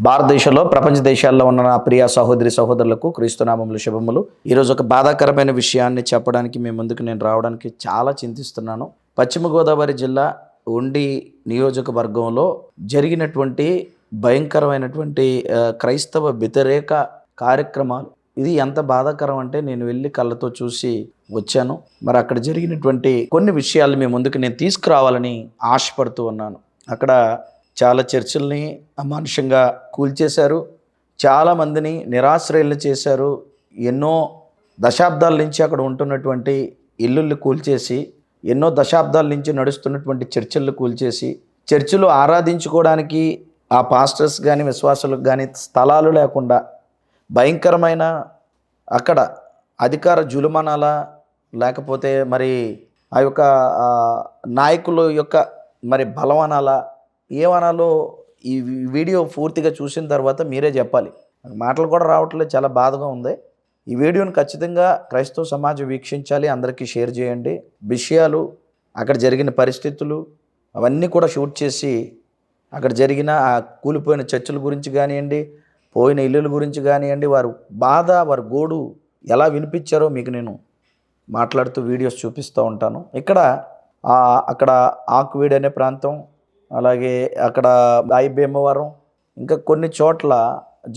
భారతదేశంలో ప్రపంచ దేశాల్లో ఉన్న నా ప్రియ సహోదరి సహోదరులకు క్రీస్తునామములు శుభములు. ఈరోజు ఒక బాధాకరమైన విషయాన్ని చెప్పడానికి మీ ముందుకు నేను రావడానికి చాలా చింతిస్తున్నాను. పశ్చిమ గోదావరి జిల్లా ఉండి నియోజకవర్గంలో జరిగినటువంటి భయంకరమైనటువంటి క్రైస్తవ వ్యతిరేక కార్యక్రమాలు. ఇది ఎంత బాధాకరం అంటే నేను వెళ్ళి కళ్ళతో చూసి వచ్చాను. మరి అక్కడ జరిగినటువంటి కొన్ని విషయాలు మీ ముందుకు నేను తీసుకురావాలని ఆశపడుతూ ఉన్నాను. అక్కడ చాలా చర్చిల్ని అమానుషంగా కూల్చేశారు, చాలామందిని నిరాశ్రయులు చేశారు. ఎన్నో దశాబ్దాల నుంచి అక్కడ ఉంటున్నటువంటి ఇల్లుల్ని కూల్చేసి, ఎన్నో దశాబ్దాల నుంచి నడుస్తున్నటువంటి చర్చిలను కూల్చేసి, చర్చిలు ఆరాధించుకోవడానికి ఆ పాస్టర్స్ కానీ విశ్వాసులకు కానీ స్థలాలు లేకుండా భయంకరమైన అక్కడ అధికార జులుమనాలా లేకపోతే మరి ఆ యొక్క నాయకుల యొక్క మరి బలవనాలా ఏమనాలో ఈ వీడియో పూర్తిగా చూసిన తర్వాత మీరే చెప్పాలి. మాటలు కూడా రావట్లేదు, చాలా బాధగా ఉంది. ఈ వీడియోని ఖచ్చితంగా క్రైస్తవ సమాజం వీక్షించాలి, అందరికీ షేర్ చేయండి. విషయాలు అక్కడ జరిగిన పరిస్థితులు అవన్నీ కూడా షూట్ చేసి అక్కడ జరిగిన ఆ కూలిపోయిన చర్చిల గురించి కానివ్వండి, పోయిన ఇల్లుల గురించి కానివ్వండి, వారు బాధ వారి గోడు ఎలా వినిపించారో మీకు నేను మాట్లాడుతూ వీడియోస్ చూపిస్తూ ఉంటాను. అక్కడ ఆకువీడు అనే ప్రాంతం, అలాగే అక్కడ భీమవరం, ఇంకా కొన్ని చోట్ల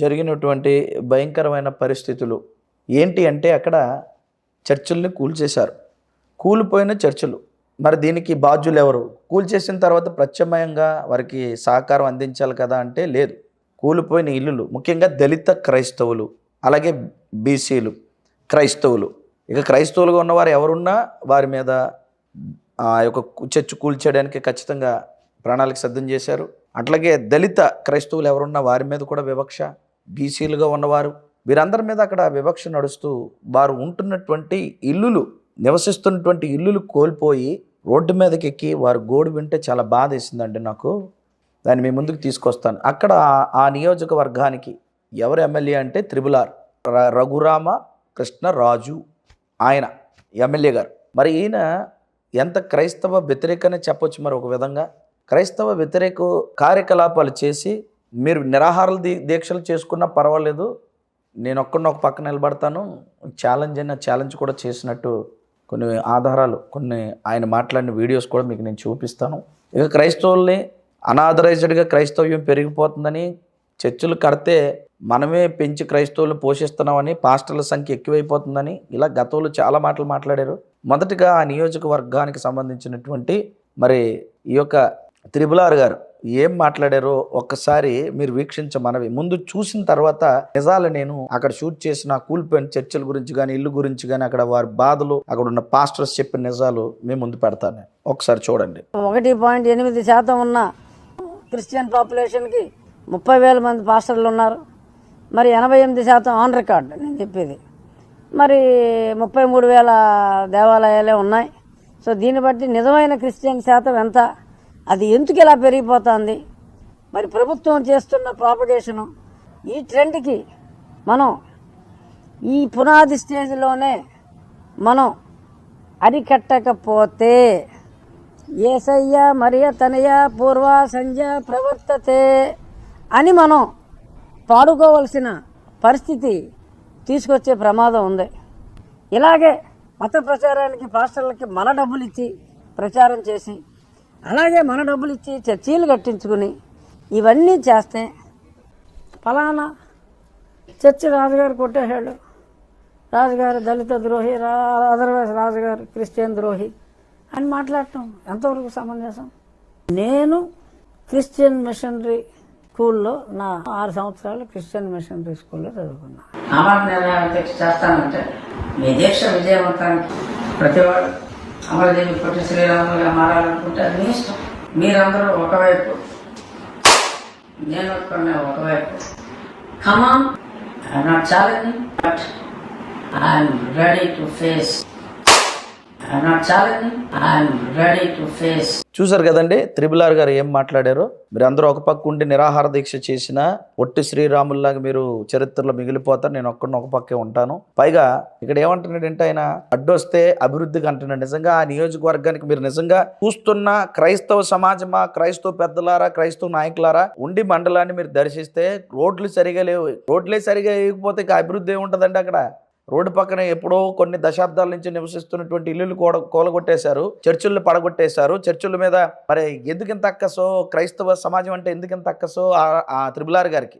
జరిగినటువంటి భయంకరమైన పరిస్థితులు ఏంటి అంటే అక్కడ చర్చిల్ని కూల్చేశారు. కూలిపోయిన చర్చిలు, మరి దీనికి బాధ్యులు ఎవరు? కూల్చేసిన తర్వాత ప్రత్యామ్నాయంగా వారికి సహకారం అందించాలి కదా అంటే లేదు. కూలిపోయిన ఇల్లులు, ముఖ్యంగా దళిత క్రైస్తవులు, అలాగే బీసీలు క్రైస్తవులు, ఇక క్రైస్తవులుగా ఉన్నవారు ఎవరున్నా వారి మీద ఆ యొక్క చర్చ్ కూల్చేయడానికి ఖచ్చితంగా ప్రణాళిక సిద్ధం చేశారు. అట్లాగే దళిత క్రైస్తవులు ఎవరున్నా వారి మీద కూడా వివక్ష, బీసీలుగా ఉన్నవారు వీరందరి మీద అక్కడ వివక్ష నడుస్తూ వారు ఉంటున్నటువంటి ఇల్లులు, నివసిస్తున్నటువంటి ఇల్లులు కోల్పోయి రోడ్డు మీదకి ఎక్కి వారు గోడు వింటే చాలా బాధ వేసిందండి నాకు. దాన్ని మీ ముందుకు తీసుకొస్తాను. అక్కడ ఆ నియోజకవర్గానికి ఎవరు ఎమ్మెల్యే అంటే త్రిబులార్ రఘురామ కృష్ణరాజు, ఆయన ఎమ్మెల్యే గారు. మరి ఈయన ఎంత క్రైస్తవ వ్యతిరేకనే చెప్పొచ్చు. మరి ఒక విధంగా క్రైస్తవ వ్యతిరేక కార్యకలాపాలు చేసి మీరు నిరాహార దీక్షలు చేసుకున్నా పర్వాలేదు, నేను ఒక పక్కన నిలబడతాను, ఛాలెంజ్ కూడా చేసినట్టు కొన్ని ఆధారాలు, కొన్ని ఆయన మాట్లాడిన వీడియోస్ కూడా మీకు నేను చూపిస్తాను. ఇక క్రైస్తవుల్ని అనాథరైజ్డ్గా క్రైస్తవ్యం పెరిగిపోతుందని, చర్చిలు కడితే మనమే పెంచి క్రైస్తవులను పోషిస్తున్నామని, పాస్టర్ల సంఖ్య ఎక్కువైపోతుందని, ఇలా గతంలో చాలా మాటలు మాట్లాడారు. మొదటిగా ఆ నియోజకవర్గానికి సంబంధించినటువంటి మరి ఈ యొక్క త్రిబులార్ గారు ఏం మాట్లాడారో ఒక్కసారి మీరు వీక్షించమనవి. ముందు చూసిన తర్వాత నిజాలు నేను అక్కడ షూట్ చేసిన కూలిపోయిన చర్చిల గురించి కానీ, ఇల్లు గురించి కానీ, అక్కడ వారి బాధలు, అక్కడ ఉన్న పాస్టర్స్ చెప్పిన నిజాలు మేము ముందు పెడతాను. ఒకసారి చూడండి. 1.8% ఉన్న క్రిస్టియన్ పాపులేషన్కి 30,000 మంది పాస్టర్లు ఉన్నారు. మరి 88% ఆన్ రికార్డ్ నేను చెప్పేది. మరి 33,000 దేవాలయాలే ఉన్నాయి. సో దీన్ని బట్టి నిజమైన క్రిస్టియన్ శాతం ఎంత, అది ఎందుకు ఇలా పెరిగిపోతుంది? మరి ప్రభుత్వం చేస్తున్న ప్రాపగేషను, ఈ ట్రెండ్కి మనం ఈ పునాది స్టేజ్లోనే మనం అరికట్టకపోతే యేసయ్య మరియ తనయ పూర్వ సంధ్య ప్రవర్తతే అని మనం పాడుకోవలసిన పరిస్థితి తీసుకొచ్చే ప్రమాదం ఉంది. ఇలాగే మత ప్రచారానికి పాస్టర్లకి మన డబ్బులు ఇచ్చి ప్రచారం చేసి, అలాగే మన డబ్బులు ఇచ్చి చర్చీలు కట్టించుకుని ఇవన్నీ చేస్తే ఫలానా చర్చి రాజుగారు కొట్టేశాడు, రాజుగారు దళిత ద్రోహి, అదర్వైజ్ రాజుగారు క్రిస్టియన్ ద్రోహి అని మాట్లాడటం ఎంతవరకు సమంజసం? నేను క్రిస్టియన్ మిషనరీ స్కూల్లో నా 6 సంవత్సరాలు క్రిస్టియన్ మిషనరీ స్కూల్లో చదువుకున్నా. అమర దీక్ష చేస్తానంటే మీ దీక్ష విజయవంతానికి ప్రతివాడు అమరదేవి పొట్టి శ్రీరాములుగా మారాలనుకుంటే అది మీ ఇష్టం. మీరందరూ ఒకవైపు, నేను ఒకవైపు. Come on, I'm not challenging, but I'm ready to face I'm not challenging. I'm ready to face. చూసారు కదండి త్రిబుల్ ఆర్ గారు ఏం మాట్లాడారో. మీరు అందరూ ఒక పక్క ఉండి నిరాహార దీక్ష చేసిన ఒట్టి శ్రీరాముల్లాగా మీరు చరిత్రలో మిగిలిపోతారు, నేను ఒక్కడిని ఒక పక్కే ఉంటాను. పైగా ఇక్కడ ఏమంటున్నాడంటే ఆయన అడ్డొస్తే అభివృద్ధికి అంటున్నాడు. నిజంగా ఆ నియోజకవర్గానికి మీరు నిజంగా చూస్తున్న క్రైస్తవ సమాజమా, క్రైస్తవ పెద్దలారా, క్రైస్తవ నాయకులారా, ఉండి మండలాన్ని మీరు దర్శిస్తే రోడ్లు సరిగా లేవు. రోడ్లే సరిగా వేయకపోతే ఇక అభివృద్ధి ఏముంటుందండి అక్కడ. రోడ్డు పక్కన ఎప్పుడో కొన్ని దశాబ్దాల నుంచి నివసిస్తున్నటువంటి ఇల్లులు కూలగొట్టేశారు, చర్చిళ్ళు పడగొట్టేశారు. చర్చిల మీద మరి ఎందుకింత అక్కసో, క్రైస్తవ సమాజం అంటే ఎందుకింత అక్కసో ఆ త్రిబుల్ ఆర్ గారికి.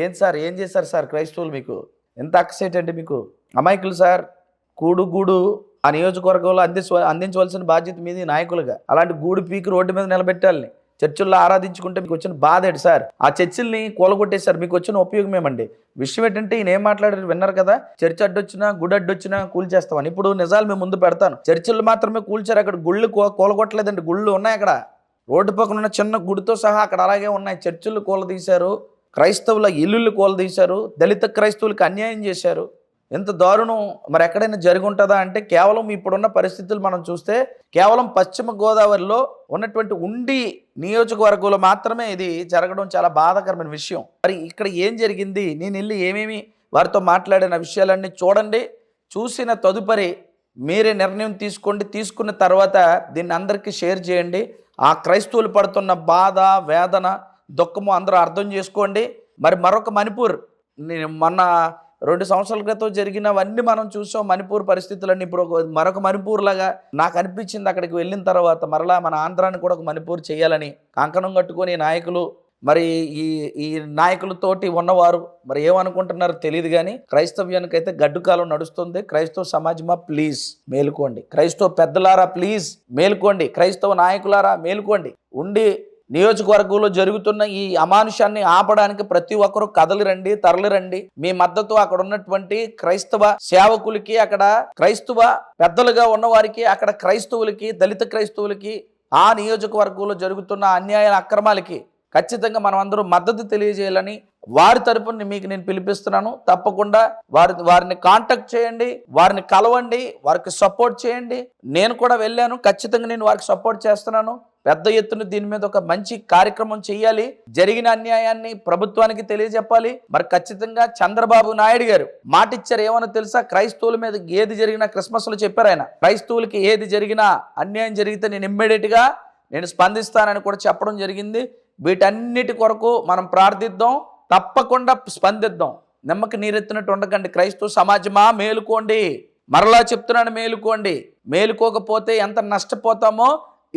ఏం సార్ ఏం చేశారు సార్ క్రైస్తవులు? మీకు ఎంత అక్కసేట్ అండి మీకు? అమాయకులు సార్. గూడు ఆ నియోజకవర్గంలో అందించవలసిన బాధ్యత మీది నాయకులుగా. అలాంటి గూడు పీకి రోడ్డు మీద నిలబెట్టాలని చర్చిల్లో ఆరాధించుకుంటే మీకు వచ్చిన బాధ ఏంటి సార్? ఆ చర్చిల్ని కూలగొట్టేశారు, మీకు వచ్చిన ఉపయోగం ఏమండి? విషయం ఏంటంటే ఈయన ఏం మాట్లాడారు విన్నారు కదా, చర్చి అడ్డొచ్చినా గుడి అడ్డొచ్చినా కూల్చేస్తామని. ఇప్పుడు నిజాలు మేము ముందు పెడతాను. చర్చిలు మాత్రమే కూల్చారు, అక్కడ గుళ్ళు కూలగొట్టలేదండి. గుళ్ళు ఉన్నాయి అక్కడ, రోడ్డు పక్కన ఉన్న చిన్న గుడితో సహా అక్కడ అలాగే ఉన్నాయి. చర్చిలు కూలదీశారు, క్రైస్తవుల ఇల్లుళ్ళు కూలదీశారు, దళిత క్రైస్తవులకు అన్యాయం చేశారు. ఎంత దారుణం మరి ఎక్కడైనా జరిగి ఉంటుందా అంటే కేవలం ఇప్పుడున్న పరిస్థితులు మనం చూస్తే కేవలం పశ్చిమ గోదావరిలో ఉన్నటువంటి ఉండి నియోజకవర్గంలో మాత్రమే ఇది జరగడం చాలా బాధాకరమైన విషయం. మరి ఇక్కడ ఏం జరిగింది, నేను వెళ్ళి ఏమేమి వారితో మాట్లాడిన విషయాలన్నీ చూడండి. చూసిన తదుపరి మీరే నిర్ణయం తీసుకోండి. తీసుకున్న తర్వాత దీన్ని అందరికీ షేర్ చేయండి. ఆ క్రైస్తవులు పడుతున్న బాధ, వేదన, దుఃఖము అందరూ అర్థం చేసుకోండి. మరి మరొక మణిపూర్, నేను మొన్న 2 సంవత్సరాల క్రితం జరిగినవన్నీ మనం చూసాం. మణిపూర్ పరిస్థితులన్నీ ఇప్పుడు మరొక మణిపూర్ లాగా నాకు అనిపించింది. అక్కడికి వెళ్ళిన తర్వాత మరలా మన ఆంధ్రాన్ని కూడా ఒక మణిపూర్ చేయాలని కంకణం కట్టుకొని నాయకులు, మరి ఈ నాయకులతోటి ఉన్నవారు మరి ఏమనుకుంటున్నారో తెలియదు. కానీ క్రైస్తవ్యానికైతే గడ్డుకాలం నడుస్తుంది. క్రైస్తవ సమాజమా ప్లీజ్ మేలుకోండి, క్రైస్తవ పెద్దలారా ప్లీజ్ మేలుకోండి, క్రైస్తవ నాయకులారా మేలుకోండి. ఉండి నియోజకవర్గంలో జరుగుతున్న ఈ అమానుషాన్ని ఆపడానికి ప్రతి ఒక్కరూ కదలిరండి, తరలిరండి. మీ మద్దతు అక్కడ ఉన్నటువంటి క్రైస్తవ సేవకులకి, అక్కడ క్రైస్తవ పెద్దలుగా ఉన్నవారికి, అక్కడ క్రైస్తవులకి, దళిత క్రైస్తవులకి, ఆ నియోజకవర్గంలో జరుగుతున్న అన్యాయ అక్రమాలకి ఖచ్చితంగా మనం అందరూ మద్దతు తెలియజేయాలని వారి తరపున మీకు నేను పిలిపిస్తున్నాను. తప్పకుండా వారిని కాంటాక్ట్ చేయండి, వారిని కలవండి, వారికి సపోర్ట్ చేయండి. నేను కూడా వెళ్ళాను, ఖచ్చితంగా నేను వారికి సపోర్ట్ చేస్తున్నాను. పెద్ద ఎత్తున దీని మీద ఒక మంచి కార్యక్రమం చేయాలి. జరిగిన అన్యాయాన్ని ప్రభుత్వానికి తెలియజెప్పాలి. మరి ఖచ్చితంగా చంద్రబాబు నాయుడు గారు మాట ఇచ్చారు, ఏమన్నా తెలుసా? క్రైస్తవుల మీద ఏది జరిగినా, క్రిస్మస్లో చెప్పారు ఆయన, క్రైస్తవులకి ఏది జరిగినా, అన్యాయం జరిగితే నేను ఇమ్మీడియట్గా నేను స్పందిస్తానని కూడా చెప్పడం జరిగింది. వీటన్నిటి కొరకు మనం ప్రార్థిద్దాం, తప్పకుండా స్పందిద్దాం. నిమ్మకి నీరెత్తినట్టు ఉండకండి. క్రైస్తవ సమాజమా మేలుకోండి, మరలా చెప్తున్నాను మేలుకోండి. మేలుకోకపోతే ఎంత నష్టపోతామో,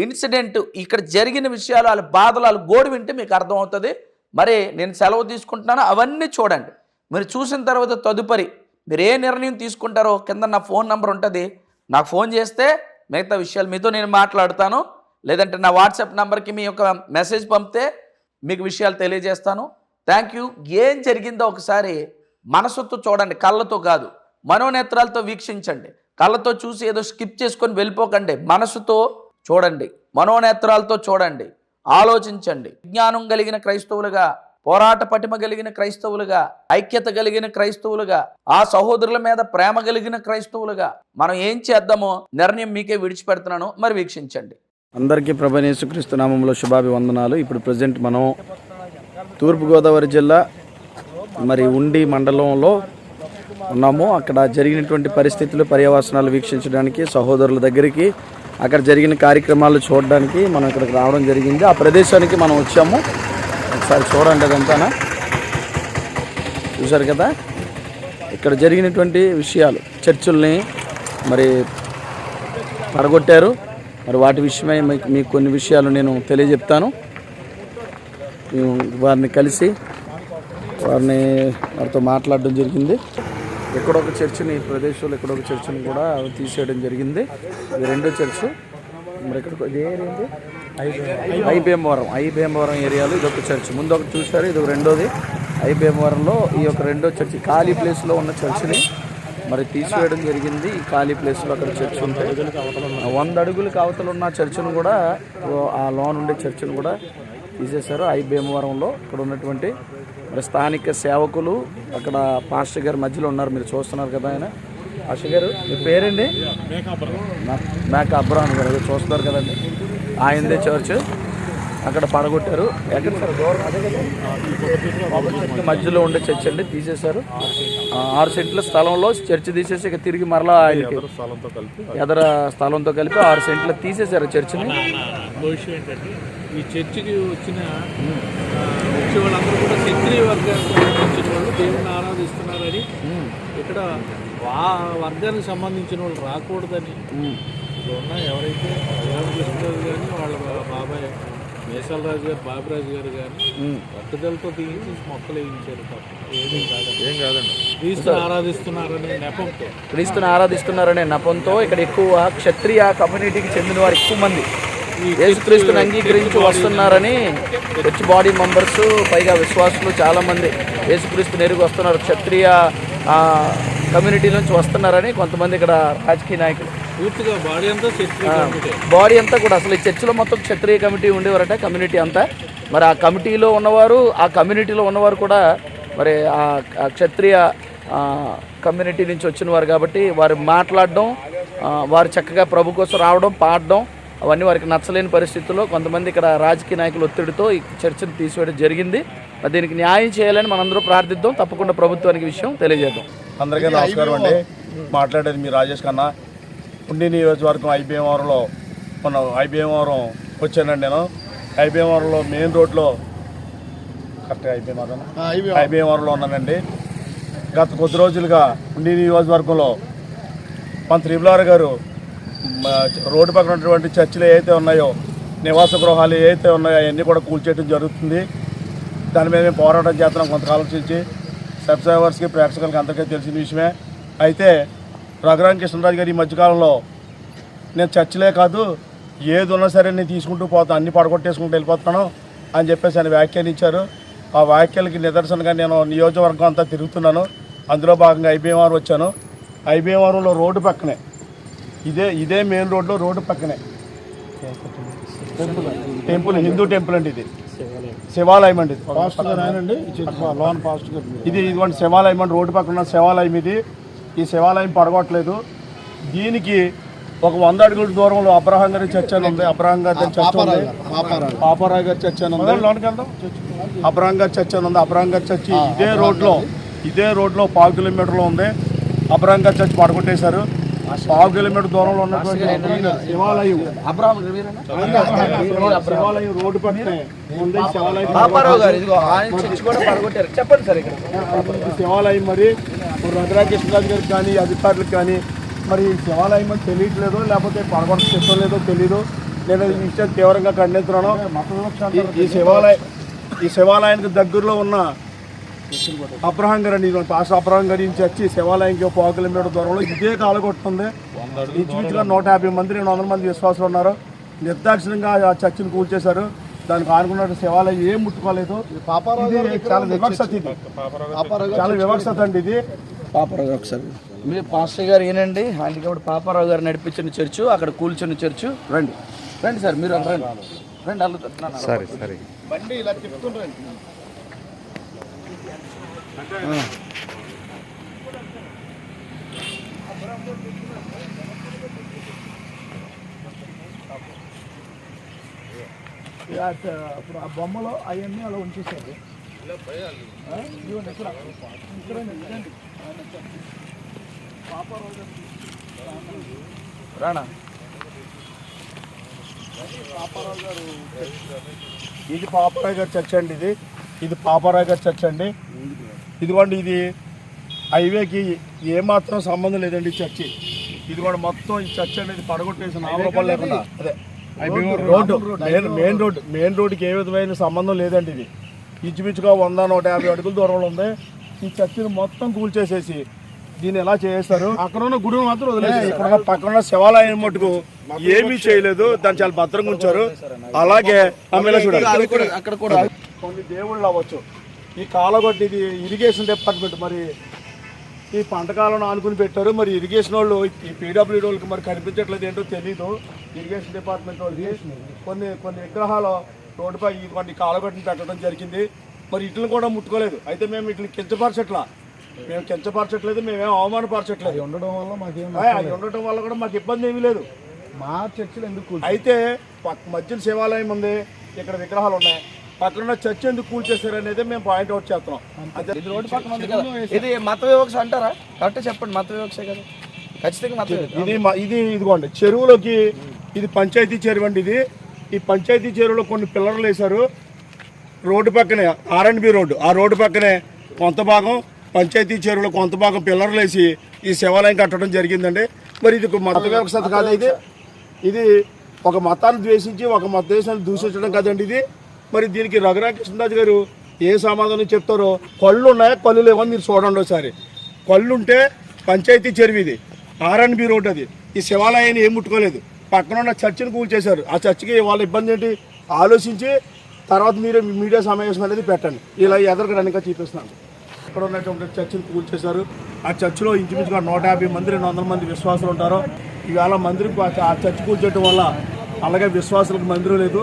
ఇన్సిడెంట్ ఇక్కడ జరిగిన విషయాలు, వాళ్ళ బాధలు, వాళ్ళ గోడు వింటే మీకు అర్థమవుతుంది. మరి నేను సెలవు తీసుకుంటున్నాను, అవన్నీ చూడండి. మీరు చూసిన తర్వాత తదుపరి మీరు ఏ నిర్ణయం తీసుకుంటారో కింద నా ఫోన్ నెంబర్ ఉంటుంది, నాకు ఫోన్ చేస్తే మిగతా విషయాలు మీతో నేను మాట్లాడతాను. లేదంటే నా వాట్సాప్ నెంబర్కి మీ యొక్క మెసేజ్ పంపితే మీకు విషయాలు తెలియజేస్తాను. Thank you. ఏం జరిగిందో ఒకసారి మనసుతో చూడండి, కళ్ళతో కాదు, మనోనేత్రాలతో వీక్షించండి. కళ్ళతో చూసి ఏదో స్కిప్ చేసుకొని వెళ్ళిపోకండి. మనసుతో చూడండి, మనోనేత్రాలతో చూడండి, ఆలోచించండి. విజ్ఞానం కలిగిన క్రైస్తవులుగా, పోరాట పటిమ కలిగిన క్రైస్తవులుగా, ఐక్యత కలిగిన క్రైస్తవులుగా, ఆ సహోదరుల మీద ప్రేమ కలిగిన క్రైస్తవులుగా మనం ఏం చేద్దామో నిర్ణయం మీకే విడిచిపెడుతున్నాను. మరి వీక్షించండి. అందరికీ ప్రభువైన యేసుక్రీస్తు నామములో శుభాభివందనాలు. ఇప్పుడు ప్రజెంట్ మనం తూర్పుగోదావరి జిల్లా మరి ఉండి మండలంలో ఉన్నాము. అక్కడ జరిగినటువంటి పరిస్థితులు, పర్యవసనాలు వీక్షించడానికి, సహోదరుల దగ్గరికి, అక్కడ జరిగిన కార్యక్రమాలు చూడడానికి మనం ఇక్కడికి రావడం జరిగింది. ఆ ప్రదేశానికి మనం వచ్చాము. ఒకసారి చూడండి, అదంతానా చూశారు కదా. ఇక్కడ జరిగినటువంటి విషయాలు, చర్చుల్ని మరి పడగొట్టారు. మరి వాటి విషయమై మీకు కొన్ని విషయాలు నేను తెలియజెప్తాను. వారిని కలిసి వారితో మాట్లాడడం జరిగింది. ఎక్కడొక చర్చిని, ప్రదేశంలో ఎక్కడొక చర్చిని కూడా తీసేయడం జరిగింది. ఇది రెండో చర్చు. మరి ఎక్కడికి ఏంటి, ఐబేమవరం ఏరియాలో ఇదొక చర్చ్. ముందు ఒకటి చూశారు, ఇది రెండోది. ఐబేమవరంలో ఈ యొక్క రెండో చర్చి, ఖాళీ ప్లేస్లో ఉన్న చర్చిని మరి తీసివేయడం జరిగింది. ఈ ఖాళీ ప్లేస్లో అక్కడ చర్చ్ ఉంటే 100 అడుగులకు అవతల ఉన్న చర్చిని కూడా, ఆ లోన్ ఉండే చర్చిని కూడా తీసేశారు. ఐబేమవరంలో ఇక్కడ ఉన్నటువంటి మరి స్థానిక సేవకులు, అక్కడ పాస్టర్ గారి మధ్యలో ఉన్నారు, మీరు చూస్తున్నారు కదా. ఆయన ఆశ గారు మీ పేరండి? మేక అబ్రహాం గారు. అది చూస్తున్నారు కదండి, ఆయనదే చర్చ్. అక్కడ పడగొట్టారు. ఎక్కడ సార్? దూరం అదే కదా, మధ్యలో ఉండే చర్చ్ అండి, తీసేశారు. 6 సెంట్ల స్థలంలో చర్చ్ తీసేసి ఇక తిరిగి మరలా ఆయనకి ఎదర స్థలంతో కలిపి 6 సెంట్లు తీసేశారు చర్చిని. విషయం ఏంటంటే ఈ చర్చికి వచ్చే వాళ్ళందరూ కూడా క్షత్రియ వర్గానికి సంబంధించిన వాళ్ళు దేవుని ఆరాధిస్తున్నారని, ఇక్కడ వర్గానికి సంబంధించిన వాళ్ళు రాకూడదని ఉన్న ఎవరైతే రామకృష్ణరాజు కానీ వాళ్ళ బాబాయ్ మేసాలరాజు గారు, బాబురాజు గారు కానీ పట్టుదలతో తీయించి మొక్కలు వేయించారు తప్ప ఏం కాదండి. క్రీస్తుని ఆరాధిస్తున్నారనే నెపంతో ఇక్కడ ఎక్కువ క్షత్రియ కమ్యూనిటీకి చెందిన వారు ఎక్కువ మంది యేసుక్రీస్తుని అంగీకరించి వస్తున్నారని చర్చ్ బాడీ మెంబర్స్, పైగా విశ్వాసులు చాలామంది యేసుక్రీస్తుని ఎరుగు వస్తున్నారు, క్షత్రియ కమ్యూనిటీ నుంచి వస్తున్నారని కొంతమంది ఇక్కడ రాజకీయ నాయకులు. పూర్తిగా బాడీ అంతా కూడా అసలు ఈ చర్చిలో మొత్తం క్షత్రియ కమిటీ ఉండేవారట, కమ్యూనిటీ అంతా. మరి ఆ కమిటీలో ఉన్నవారు, ఆ కమ్యూనిటీలో ఉన్నవారు కూడా మరి ఆ క్షత్రియ కమ్యూనిటీ నుంచి వచ్చిన వారు కాబట్టి వారు మాట్లాడడం, వారు చక్కగా ప్రభు కోసం రావడం, పాడడం అవన్నీ వారికి నచ్చలేని పరిస్థితుల్లో కొంతమంది ఇక్కడ రాజకీయ నాయకుల ఒత్తిడితో ఈ చర్చను తీసివేయడం జరిగింది. దీనికి న్యాయం చేయాలని మనందరూ ప్రార్థిద్దాం. తప్పకుండా ప్రభుత్వానికి విషయం తెలియజేద్దాం. అందరికీ నమస్కారం అండి. మాట్లాడేది మీ రాజేష్ ఖన్నా. ఉండి నియోజకవర్గం ఐబీఎంఆర్లో ఐబీఎంఆరం వచ్చానండి నేను. ఐబీఎంఆర్లో మెయిన్ రోడ్లో కరెక్ట్గా ఐబీఎంఆర్లో ఉన్నానండి. గత కొద్ది రోజులుగా ఉండి నియోజకవర్గంలో మన త్రిపులార్ గారు రోడ్డు పక్కన ఉన్నటువంటి చర్చిలు ఏవైతే ఉన్నాయో, నివాస గృహాలు ఏవైతే ఉన్నాయో అవన్నీ కూడా కూల్చేయడం జరుగుతుంది. దాని మీద మేము పోరాటం చేస్తున్నాం కొంతకాలం నుంచి. సబ్స్క్రైబర్స్కి, ప్రేక్షకులకి అందరికీ తెలిసిన విషయమే. అయితే రఘురామకృష్ణరాజు గారు ఈ మధ్యకాలంలో నేను చర్చిలే కాదు ఏది ఉన్నా సరే నేను తీసుకుంటూ పోతాను, అన్ని పడగొట్టేసుకుంటూ వెళ్ళిపోతాను అని చెప్పేసి ఆయన వ్యాఖ్యానించారు. ఆ వ్యాఖ్యలకి నిదర్శనంగా నేను నియోజకవర్గం అంతా తిరుగుతున్నాను. అందులో భాగంగా ఐబీఎంఆర్ వచ్చాను. ఐబీఎంఆర్లో రోడ్డు పక్కనే ఇదే మెయిన్ రోడ్లో రోడ్డు పక్కనే టెంపుల్, హిందూ టెంపుల్ అండి. ఇది శివాలయం అండి. ఇది ఇదిగోండి శివాలయం అండి. రోడ్డు పక్కన ఉన్న శివాలయం ఇది. ఈ శివాలయం పడగొట్టలేదు. దీనికి ఒక 100 అడుగుల దూరంలో అబ్రహాం గారి చర్చ్ అని ఉంది. అబ్రహాం గారి చర్చ్ ఉంది. పాపారావు గారి చర్చ్ అని ఉంది. అబ్రహాం గారి చర్చ్ అని ఉంది. అబ్రహాం గారి చర్చ్ ఇదే రోడ్లో 1/2 కిలోమీటర్లో ఉంది. అబ్రహాం గారి చర్చ్ పడగొట్టేశారు. 1/2 కిలోమీటర్ దూరంలో ఉన్నటువంటి శివాలయం రోడ్డు పక్కనే ఉంది. శివాలయం మరి రఘురామకృష్ణరాజు గారికి కానీ అధికారులకు కానీ మరి శివాలయం అని తెలియట్లేదు, లేకపోతే పడగొట్ట చెప్పలేదో తెలీదు. నేను ఈ విషయం తీవ్రంగా ఖండిస్తున్నాను. ఈ శివాలయానికి దగ్గరలో ఉన్న అబ్రహాం గారు అండి, పాస్టర్ అబ్రహాం గారి చర్చి శివాలయంకి 1/2 కిలోమీటర్ దూరంలో ఇదే కాలగొట్టుంది. ఇంచుమించుగా 150 మంది 200 మంది విశ్వాసులు ఉన్నారు. నిర్దాక్షిణ్యంగా ఆ చర్చిని కూల్చేశారు. దానికి ఆనుకున్న శివాలయం ఏం ముట్టుకోలేదు. చాలా వివక్షత, ఇది చాలా వివక్షత అండి. ఇది పాపారావు గారు ఒకసారి మీరు పాస్టర్ గారు ఏనండి హ్యాండిక్యాప్డ్ పాపారావు గారు నడిపించిన చర్చు, అక్కడ కూల్చున్న చర్చు. రండి సార్, మీరు రండి అల్లుతున్నాను. సరే బండి ఇలా చెప్తుండ్రండి. అప్పుడు ఆ బొమ్మలో అవన్నీ అలా ఉంచేసారు. రానా ఇది పాపారావు గారి చర్చ్ అండి. ఇది పాపారావు గారి చర్చ్ అండి. ఇదిగోండి, ఇది హైవేకి ఏమాత్రం సంబంధం లేదండి చర్చి. ఇదిగోండి మొత్తం ఈ చర్చ్ అనేది పడగొట్టేసిన ఆరోపణ లేకుండా అదే రోడ్డు మెయిన్ రోడ్డుకి ఏ విధమైన సంబంధం లేదండి. ఇది ఇంచుమించుగా 100-150 అడుగుల దూరంలో ఉంది. ఈ చర్చిని మొత్తం కూల్చేసేసి దీన్ని ఎలా చేస్తారు. అక్కడ ఉన్న గుడిని మాత్రం వదిలేసి ఇక్కడ పక్కన ఉన్న శివాలయం మటుకు ఏమీ చేయలేదు. దాన్ని చాలా భద్రంగా ఉంచారు. అలాగే అక్కడ కూడా కొన్ని దేవుళ్ళు అవ్వచ్చు. ఈ కాలగొట్టి ఇది ఇరిగేషన్ డిపార్ట్మెంట్ మరి ఈ పంటకాలను ఆనుకుని పెట్టారు. మరి ఇరిగేషన్ వాళ్ళు ఈ పీడబ్ల్యూడీ వాళ్ళకి మరి కనిపించట్లేదు ఏంటో తెలీదు. ఇరిగేషన్ డిపార్ట్మెంట్ వాళ్ళకి కొన్ని విగ్రహాలు రోడ్డుపై కొన్ని కాలగొట్టిని పెట్టడం జరిగింది. మరి ఇట్లను కూడా ముట్టుకోలేదు. అయితే మేము ఇట్లా కించపరచట్లా, మేము కించపరచట్లేదు, మేమేం అవమానపరచట్లేదు. ఉండడం వల్ల మాకేం అది ఉండటం వల్ల కూడా మాకు ఇబ్బంది ఏమీ లేదు. మా చర్చిలు ఎందుకు అయితే మధ్యన శివాలయం ఉంది, ఇక్కడ విగ్రహాలు ఉన్నాయి, పక్కన చర్చ్ ఎందుకు కూల్చేశారు అనేది మేము పాయింట్ అవుట్ చేస్తున్నాం. ఇది రోడ్డు పక్కన ఉంది కదా, ఇది మత వివక్ష అంటారా? కరెక్ట్ చెప్పండి, మత వివక్షే కదా, ఖచ్చితంగా మత వివక్ష. ఇది ఇదిగోండి చెరువులోకి, ఇది పంచాయతీ చెరువు అండి. ఇది ఈ పంచాయతీ చెరువులో కొన్ని పిల్లర్లు వేశారు. రోడ్డు పక్కనే R&B రోడ్డు, ఆ రోడ్డు పక్కనే కొంత భాగం పంచాయతీ చెరువులో కొంత భాగం పిల్లర్లు వేసి ఈ శివాలయం కట్టడం జరిగిందండి. మరి ఇది మత వివక్షత కాదు, ఇది ఒక మతాన్ని ద్వేషించి ఒక మత దేశాన్ని దూషించడం కదండి ఇది. మరి దీనికి రఘురామ కృష్ణరాజు గారు ఏ సమాధానం చెప్తారో. కళ్ళు ఉన్నాయా కళ్ళు లేవో మీరు చూడండి ఒకసారి. కళ్ళు ఉంటే పంచాయతీ చెరువు ఇది, R&B రోడ్డు, అది ఈ శివాలయాన్ని ఏం ముట్టుకోలేదు. పక్కన ఉన్న చర్చిని కూల్చేశారు. ఆ చర్చికి వాళ్ళ ఇబ్బంది ఏంటి ఆలోచించి తర్వాత మీరు మీడియా సమావేశం అనేది పెట్టండి. ఇలా ఎదరగడానికి చూపిస్తున్నాను. ఇక్కడ ఉన్నటువంటి చర్చిని కూల్చేశారు. ఆ చర్చిలో ఇంచుమించుగా 150 మంది 200 మంది విశ్వాసులు ఉంటారు. ఈవేళ మందిరం ఆ చర్చి కూల్చేయడం వల్ల అలాగే విశ్వాసులకు మందిరం లేదు.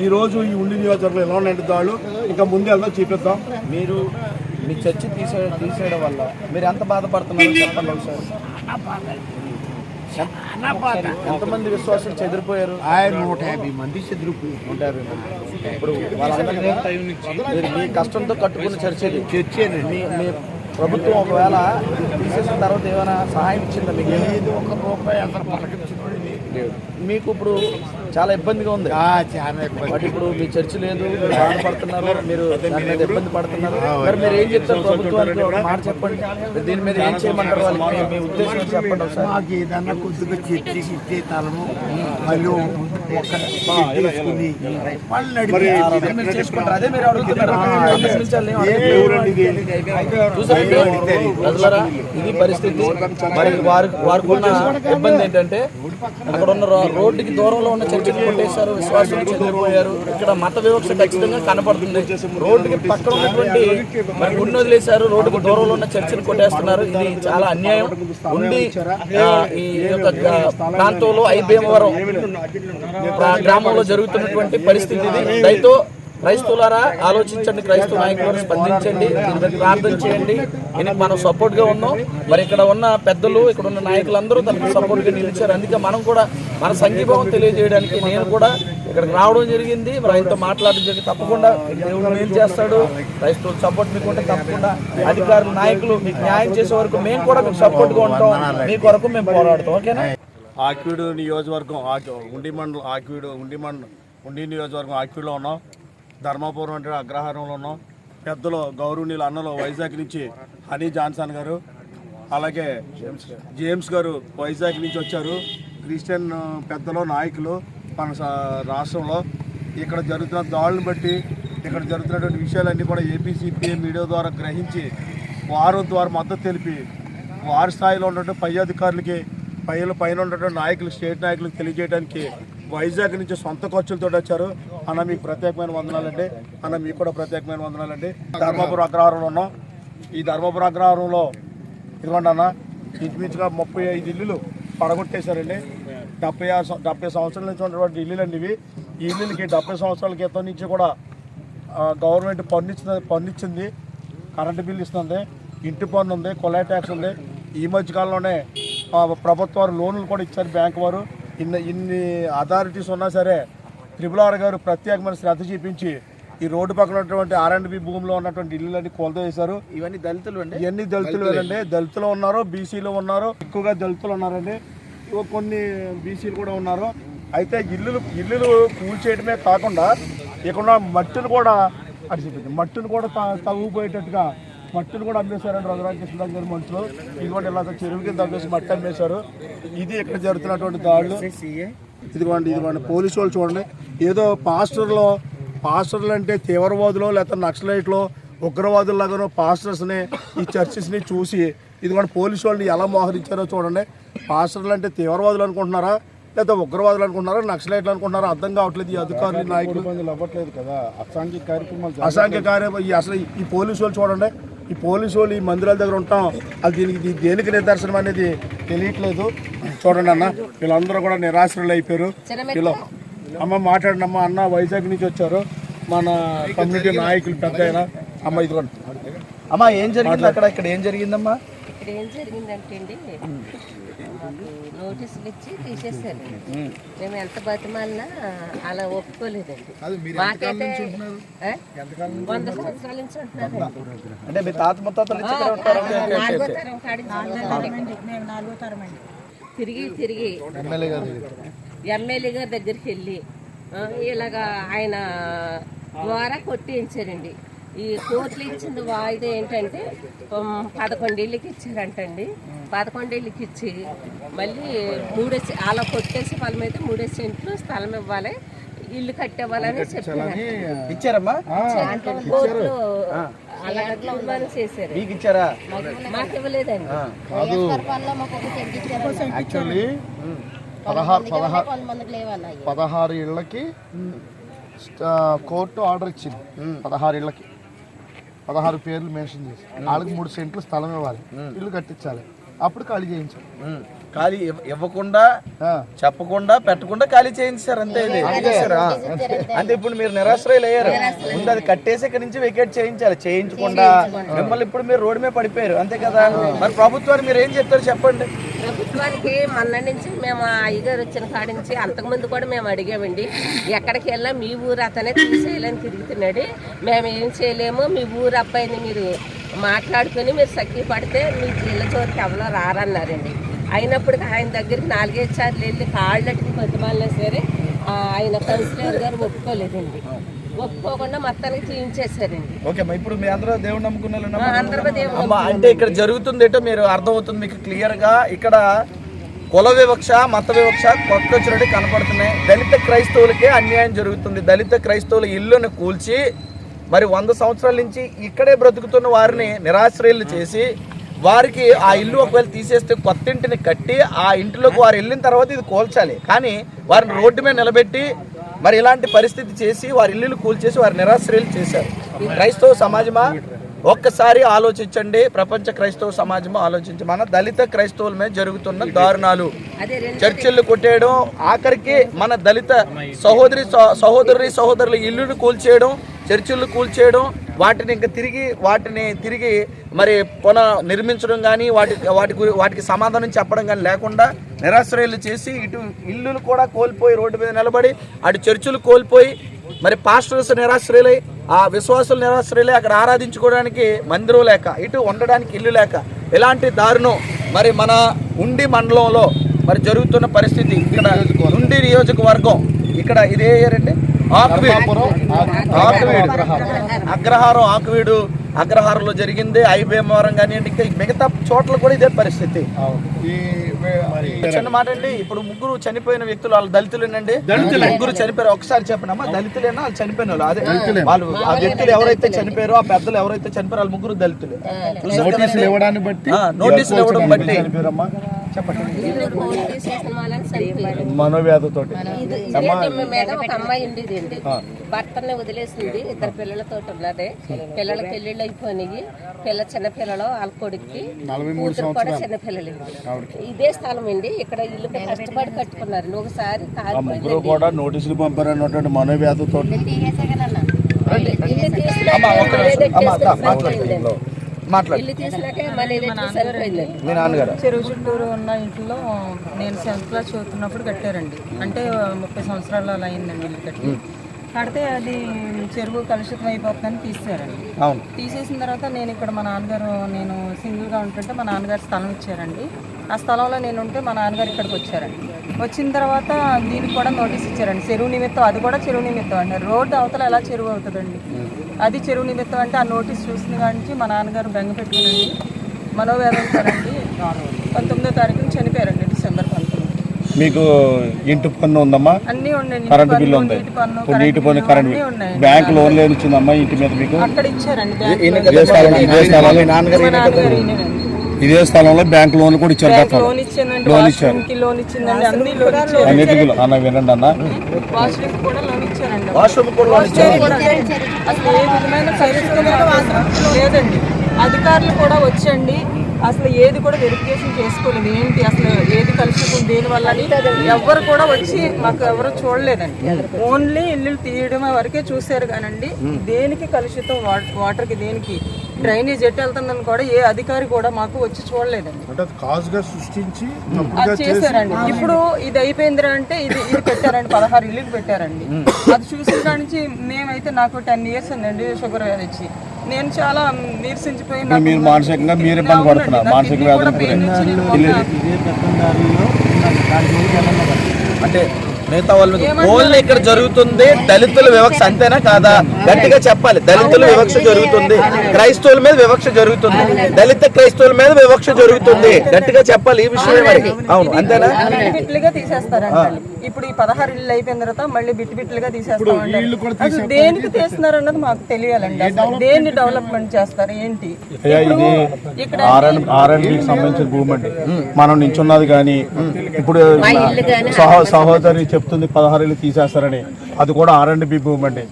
ఈరోజు ఈ ఉండి నియోజకవర్గంలో ఎలా ఉన్నాయంటే దాళ్ళు ఇంకా ముందు వెళ్దాం చూపిద్దాం. మీరు మీ చర్చి తీసేయడం వల్ల మీరు ఎంత బాధపడుతున్నారో చెప్పండి ఒకసారి. ఎంతమంది విశ్వాసులు చెదిరిపోయారు? 150 మంది చెదిరిపోయారు. 150 మంది. ఇప్పుడు వాళ్ళందరినీ మీరు మీ కష్టంతో కట్టుకున్న చర్చ మీ ప్రభుత్వం ఒకవేళ తీసేసిన తర్వాత ఏమైనా సహాయం ఇచ్చిందా మీకు? మీకు ఇప్పుడు చాలా ఇబ్బందిగా ఉంది. బట్ ఇప్పుడు మీ చర్చి లేదు, మీరు బాధపడుతున్నారు, మీరు దాని మీద ఇబ్బంది పడుతున్నారు. మరి మీరు ఏం చెప్తారు ప్రభుత్వానికి? ఒక మాట చెప్పండి, దీని మీద ఏం చేయమంటారు వాళ్ళకి? మీ ఉద్దేశం చెప్పండి ఒకసారి. మాకు ఏదన్నా కొద్దిగా చర్చి ఇచ్చే తలము వాళ్ళు చేసుకుంటారు, అదే మీరు అడుగుతున్నారు. ఇది పరిస్థితి. మరి వారికి ఇబ్బంది ఏంటంటే అక్కడ ఉన్న రోడ్డుకి దూరంలో ఉన్న చర్చిని కొట్టేశారు, విశ్వాసులు చెందిపోయారు. ఇక్కడ మత వివక్ష ఖచ్చితంగా కనపడుతుంది. రోడ్డుకి పక్కన ఉన్నటువంటి మరి గుడిని వదిలేశారు, రోడ్డుకి దూరంలో ఉన్న చర్చిని కొట్టేస్తున్నారు. ఇది చాలా అన్యాయం. ఉండి ఈ యొక్క ప్రాంతంలో ఐబీఎంవరం గ్రామంలో జరుగుతున్నటువంటి పరిస్థితి ఇది. దయతో క్రైస్తవులారా ఆలోచించండి, క్రైస్తవ నాయకులను స్పందించండి, దీని మీద ప్రార్థన చేయండి. దీనికి మనం సపోర్ట్గా ఉన్నాం. మరి ఇక్కడ ఉన్న పెద్దలు, ఇక్కడ ఉన్న నాయకులందరూ తనకు సపోర్ట్గా నిలిచారు. అందుకే మనం కూడా మన సంఘీభావం తెలియజేయడానికి నేను కూడా ఇక్కడికి రావడం జరిగింది. మరి ఆయనతో మాట్లాడడం జరిగింది. తప్పకుండా దేవుడు మేలు చేస్తాడు. క్రైస్తవులు సపోర్ట్ మీకు ఉంటే తప్పకుండా అధికారులు, నాయకులు మీకు న్యాయం చేసే వరకు మేము కూడా మీకు సపోర్ట్గా ఉంటాం. మీ కొరకు మేము పోరాడతాం. ఓకేనా? ఆక్వీడు నియోజకవర్గం ఉండి నియోజకవర్గం ఆక్వీడులో ఉన్నాం. ధర్మాపురం అంటే అగ్రహారంలో ఉన్నాం. పెద్దలు గౌరవనీయులు అన్నలు వైజాగ్ నుంచి హనీ జాన్సన్ గారు, అలాగే జేమ్స్ గారు వైజాగ్ నుంచి వచ్చారు. క్రిస్టియన్ పెద్దలు, నాయకులు మన రాష్ట్రంలో ఇక్కడ జరుగుతున్న దాడులను బట్టి, ఇక్కడ జరుగుతున్నటువంటి విషయాలన్నీ కూడా ఏపీసీపీఏ మీడియా ద్వారా గ్రహించి వారు ద్వారా మద్దతు తెలిపి వారి స్థాయిలో ఉన్నటువంటి పై అధికారులకి, పైన ఉన్నటువంటి నాయకులు, స్టేట్ నాయకులకు తెలియజేయడానికి వైజాగ్ నుంచి సొంత ఖర్చులతో వచ్చారు. అన్న మీకు ప్రత్యేకమైన వందనాలండి. అన్న మీకు కూడా ప్రత్యేకమైన వందనాలండి. ధర్మాపురం అగ్రహారంలో ఉన్నాం. ఈ ధర్మాపురం అగ్రహారంలో ఇదిగోండి అన్న, ఇంచుమించుగా 35 ఇల్లులు పడగొట్టేశారండి. 70 సంవత్సరాల నుంచి ఉన్నటువంటి ఇల్లులు అండి ఇవి. ఈ ఇల్లులకి 70 సంవత్సరాల క్రితం నుంచి కూడా గవర్నమెంట్ పన్నిచ్చింది, కరెంటు బిల్లు ఇస్తుంది, ఇంటి పన్ను ఉంది, కొలాయి ట్యాక్స్ ఉంది. ఈ మధ్యకాలంలోనే ప్రభుత్వాలు లోన్లు కూడా ఇచ్చారు బ్యాంకు వారు. ఇన్ని అథారిటీస్ ఉన్నా సరే RRR గారు ప్రత్యేకమైన శ్రద్ధ చూపించి ఈ రోడ్డు పక్కన ఉన్నటువంటి R&B భూమిలో ఉన్నటువంటి ఇల్లులన్నీ కొలతేశారు. ఇవన్నీ దళితులు అండి, ఇవన్నీ దళితులు అండి. దళితులు ఉన్నారు, బీసీలు ఉన్నారు, ఎక్కువగా దళితులు ఉన్నారండి, కొన్ని బీసీలు కూడా ఉన్నారు. అయితే ఇల్లులు కూల్చేయడమే కాకుండా ఇక్కడ మట్టిని కూడా మట్టిని కూడా తవ్వుపోయేటట్టుగా మట్టిని కూడా అమ్మేశారండి రఘురామ కృష్ణరాజు గారి మనుషులు. ఇదిగోండి ఇలా చెరువు కింద తవ్వేసి మట్టి అమ్మేశారు. ఇది ఇక్కడ జరుగుతున్నటువంటి దాడులు. ఇదిగోండి పోలీసు వాళ్ళు చూడండి. ఏదో పాస్టర్లు అంటే తీవ్రవాదులు లేకపోతే నక్సలైట్లో ఉగ్రవాదుల్లాగానో పాస్టర్స్ని, ఈ చర్చెస్ని చూసి ఇదిగోండి పోలీసు వాళ్ళని ఎలా మోహరించారో చూడండి. పాస్టర్లు అంటే తీవ్రవాదులు అనుకుంటున్నారా, లేదా ఉగ్రవాదులు అనుకుంటున్నారా, నక్సలైట్లు అనుకుంటున్నారా అర్థం కావట్లేదు. ఈ అధికారులు, నాయకులు అవ్వట్లేదు కదా, అసాంఘిక కార్యక్రమాలు. అసలు ఈ పోలీసు వాళ్ళు చూడండి, ఈ పోలీసు వాళ్ళు ఈ మందిరాల దగ్గర ఉంటాం, అది దేనికి నిదర్శనం అనేది తెలియట్లేదు. చూడండి అన్న, వీళ్ళందరూ కూడా నిరాశ్రయులు అయిపోయారు. వీళ్ళు అమ్మ మాట్లాడిన అన్న వైజాగ్ నుంచి వచ్చారు, మన కమ్యూనిటీ నాయకులు పెద్ద అమ్మ. ఇదిగోండి అమ్మా ఏం జరిగింది అక్కడ? ఇక్కడ ఏం జరిగిందమ్మా? ఇక్కడ ఏం జరిగిందంటే అండి, మాకు నోటీసులు ఇచ్చి తీసేసారు. మేము ఎంత బతిమాలినా అలా ఒప్పుకోలేదండి. మాకైతే 100 సంవత్సరాల నుంచి ఉంటున్నారండి. అంటే మీ తాత ముత్తాతలు ఇచ్చి ఇక్కడ ఉంటారు? నాలుగో తరం కాడి తిరిగి ఎమ్మెల్యే గారి దగ్గరికి వెళ్ళి ఇలాగా ఆయన ద్వారా కొట్టించారండి. ఈ కోర్టులు ఇచ్చిన వాయిదా ఏంటంటే 11 ఏళ్ళకి ఇచ్చారంటండి. 11 ఏళ్ళకి ఇచ్చి మళ్ళీ 3 అలా కొట్టేసి వాళ్ళ మీద 3 సెంట్లు స్థలం ఇవ్వాలి, ఇల్లు కట్టేవాలని చెప్పారు. ఇచ్చారమ్మా? కోర్టులో అలా తీర్మానం చేశారు. మీకు ఇచ్చారా? మాకు ఇవ్వలేదండి. 16 ఇళ్ళకి కోర్టు ఆర్డర్ ఇచ్చింది. 16 ఇళ్ళకి 16 పేర్లు మెన్షన్ చేసి వాళ్ళకి 3 సెంట్లు స్థలం ఇవ్వాలి, ఇల్లు కట్టించాలి, అప్పుడు ఖాళీ చేయించాలి. ఖాళీ ఇవ్వకుండా చెప్పకుండా పెట్టకుండా ఖాళీ చేయించారు అంతే. ఇది అంటే ఇప్పుడు మీరు నిరాశ్రయులు అయ్యారు. ముందు అది కట్టేసి ఇక్కడ నుంచి వెకేట్ చేయించకుండా మిమ్మల్ని ఇప్పుడు మీరు రోడ్డు మీద పడిపోయారు అంతే కదా. మరి ప్రభుత్వానికి మీరు ఏం చెప్తారు చెప్పండి? ప్రభుత్వానికి మొన్న నుంచి మేము అయ్యగారు వచ్చిన కాడి నుంచి అంతకుముందు కూడా మేము అడిగామండి. ఎక్కడికి వెళ్ళా మీ ఊరు అతనే తీసేయాలని తిరుగుతున్నాడు, మేము ఏం చేయలేము, మీ ఊరు అబ్బాయిని మీరు మాట్లాడుకుని మీరు సఖీ పడితే మీ జిల్లా చోటుకి ఎవరో రారన్నారండి. అయినప్పటికీ ఆయన దగ్గరికి 4-5 సార్లు వెళ్ళి కాళ్ళకి బతిమాలినా సరే ఆయన కౌన్సిలర్ గారు ఒప్పుకోలేదండి. ఒప్పుకోకుండా మొత్తానికి చేయించేశారండి. ఓకే, ఇప్పుడు మీ అందరూ దేవుడు నమ్ముకున్న అందరూ అంటే ఇక్కడ జరుగుతుంది ఏంటో మీరు అర్థమవుతుంది మీకు క్లియర్ గా. ఇక్కడ కుల వివక్ష, మత వివక్ష కొత్త వచ్చినట్టు కనపడుతున్నాయి. దళిత క్రైస్తవులకే అన్యాయం జరుగుతుంది. దళిత క్రైస్తవుల ఇల్లును కూల్చి మరి 100 సంవత్సరాల నుంచి ఇక్కడే బ్రతుకుతున్న వారిని నిరాశ్రయులు చేసి వారికి ఆ ఇల్లు ఒకవేళ తీసేస్తే కొత్త ఇంటిని కట్టి ఆ ఇంటిలోకి వారు వెళ్ళిన తర్వాత ఇది కూల్చాలి. కానీ వారిని రోడ్డు మీద నిలబెట్టి మరి ఇలాంటి పరిస్థితి చేసి వారి ఇల్లులు కూల్చేసి వారి నిరాశ్రయులు చేశారు. క్రైస్తవ సమాజమా ఒక్కసారి ఆలోచించండి. ప్రపంచ క్రైస్తవ సమాజము ఆలోచించి మన దళిత క్రైస్తవుల మీద జరుగుతున్న దారుణాలు, చర్చిళ్ళు కొట్టేయడం, ఆఖరికి మన దళిత సహోదరుల ఇల్లును కూల్చేయడం, చర్చిళ్ళు కూల్చేయడం, వాటిని తిరిగి మరి నిర్మించడం కానీ వాటికి సమాధానం చెప్పడం కానీ లేకుండా నిరాశ్రయులు చేసి ఇటు ఇల్లులు కూడా కోల్పోయి రోడ్డు మీద నిలబడి అటు చర్చిలు కోల్పోయి మరి పాస్టర్స్ నిరాశ్రయులై ఆ విశ్వాసులు నిరాశ్రయులై అక్కడ ఆరాధించుకోవడానికి మందిరం లేక ఇటు ఉండడానికి ఇల్లు లేక ఇలాంటి దారుణం మరి మన ఉండి మండలంలో మరి జరుగుతున్న పరిస్థితి. ఇక్కడ ఉండి నియోజకవర్గం ఇక్కడ ఇదే ఏరండి అగ్రహారంలో జరిగింది. ఐబీఎంవరం కానివ్వండి, ఇంకా మిగతా చోట్ల కూడా ఇదే పరిస్థితి. చిన్న మాట అండి, ఇప్పుడు 3 చనిపోయిన వ్యక్తులు వాళ్ళు దళితులేనండి. 3 చనిపోయారు. ఒకసారి చెప్పండి, దళితులేనా వాళ్ళు చనిపోయిన వాళ్ళు? అదే వాళ్ళు ఆ వ్యక్తులు ఎవరైతే చనిపోయారో, ఆ పెద్దలు ఎవరైతే చనిపోయారో వాళ్ళు 3 దళితులు. నోటీసులు ఇవ్వడం బట్టి మనోవ్యాధితో ఒక అమ్మాయి ఉండేదండి, భర్తని వదిలేసింది, 2 పిల్లలతో ఉన్నది. పిల్లలకి పెళ్ళిళ్ళు అయిపోయినాయి. చిన్న పిల్లలు వాళ్ళ కొడుక్కి, కూతురు కూడా చిన్న పిల్లలు. ఇదే స్థలం అండి, ఇక్కడ ఇల్లు కష్టపడి కట్టుకున్నారు. ఒకసారి కూడా నోటీసులు పంపారన్నటువంటి మనోవ్యాధితో ఇల్లు తీసినాకే మళ్ళీ మీ నాన్నగారు చెరువు చుట్టూరు ఉన్న ఇంట్లో నేను 7th క్లాస్ చదువుతున్నప్పుడు కట్టారండి. అంటే 30 సంవత్సరాలు అలా అయిందండి ఇల్లు కట్టి. కడితే అది చెరువు కలుషితం అయిపోతుందని తీసారండి. తీసేసిన తర్వాత నేను ఇక్కడ మా నాన్నగారు, నేను సింగిల్గా ఉంటుంటే మా నాన్నగారు స్థలం ఇచ్చారండి. ఆ స్థలంలో నేను ఉంటే మా నాన్నగారు ఇక్కడికి వచ్చారండి. వచ్చిన తర్వాత దీనికి కూడా నోటీస్ ఇచ్చారండి, చెరువు నిమిత్తం. అది కూడా చెరువు నిమిత్తం అండి. రోడ్డు అవతల ఎలా చెరువు అవుతుందండి? అది చెరువు నిమిత్తం అంటే ఆ నోటీస్ చూసిన కానించి మా నాన్నగారు బెంగ పెట్టుకునండి, మనోవేదంతో అండి 19వ తారీఖున చనిపోయారండి, డిసెంబర్ 19. మీకు ఇంటి పన్ను ఉందమ్మా? అన్నీ ఉండండి. కరెంట్ బిల్లు ఉంది, నీటి పన్ను, కరెంట్ బిల్లు, బ్యాంక్ లోన్ లేదు ఇచ్చిందమ్మా ఇంటి మీద మీకు? అక్కడ ఇచ్చారండి. ఇదే స్థలంలో బ్యాంక్ లోన్ కూడా ఇచ్చారు. లోన్ ఇచ్చారండి, లోన్ ఇచ్చిందండి, అన్ని లోన్ ఇచ్చారు. అన్నిటికీ అన్న వినండి అన్న, వాష్రూమ్ కూడా లోన్ ఇచ్చారండి. అసలు ఏ విధమైన పరిస్థితులు లేదండి. అధికారులు కూడా వచ్చండి, అసలు ఏది కూడా వెరిఫికేషన్ చేసుకోలేదు. ఏంటి అసలు ఏది కలుషితం దేనివల్ల అని ఎవరు కూడా వచ్చి మాకు ఎవరు చూడలేదండి. ఓన్లీ ఇల్లు తీయడం వరకే చూశారు కానండి దేనికి కలుషితం, వాటర్కి దేనికి డ్రైనేజ్ ఎటు వెళ్తుందని కూడా ఏ అధికారి కూడా మాకు వచ్చి చూడలేదండి. అంటే అది కాజ్గా సృష్టించి అది చేశారండి. ఇప్పుడు ఇది అయిపోయిందిరా అంటే ఇది పెట్టారండి, 16 ఇల్లులు పెట్టారండి. అది చూసిన కాడి నుంచి మేమైతే నాకు 10 years ఉందండి షుగర్ వ్యాధి వచ్చి. నేను చాలా నీరసించిపోయి మీరు మానసికంగా మీరు ఇబ్బంది పడుతున్నారు, మానసిక వ్యాధులు అంటే మిగతా వాళ్ళ మీద ఓన్లీ ఇక్కడ జరుగుతుంది దళితుల వివక్ష అంతేనా కాదా? గట్టిగా చెప్పాలి. దళితుల వివక్ష జరుగుతుంది, క్రైస్తవుల మీద వివక్ష జరుగుతుంది, దళిత క్రైస్తవుల మీద వివక్ష జరుగుతుంది. గట్టిగా చెప్పాలి ఈ విషయమే మరి. అవును అంతేనా? బిట్లుగా తీసేస్తారండి. ఇప్పుడు ఈ 16 ఇల్లు అయిపోయిన తర్వాత మళ్ళీ బిట్టుగా తీసేస్తామండి. అసలు దేనికి తీస్తున్నారు అన్నది మాకు తెలియాలండి. అసలు దేన్ని డెవలప్మెంట్ చేస్తారు ఏంటి? ఇక్కడ ఆర్ఎండ్బికి సంబంధించిన భూమి అండి మనం నించున్నది. కానీ ఇప్పుడు సహోదరి చెప్తుంది 16 ఇల్లు తీసేస్తారని, అది కూడా ఆర్ఎండ్బి భూమి అండి.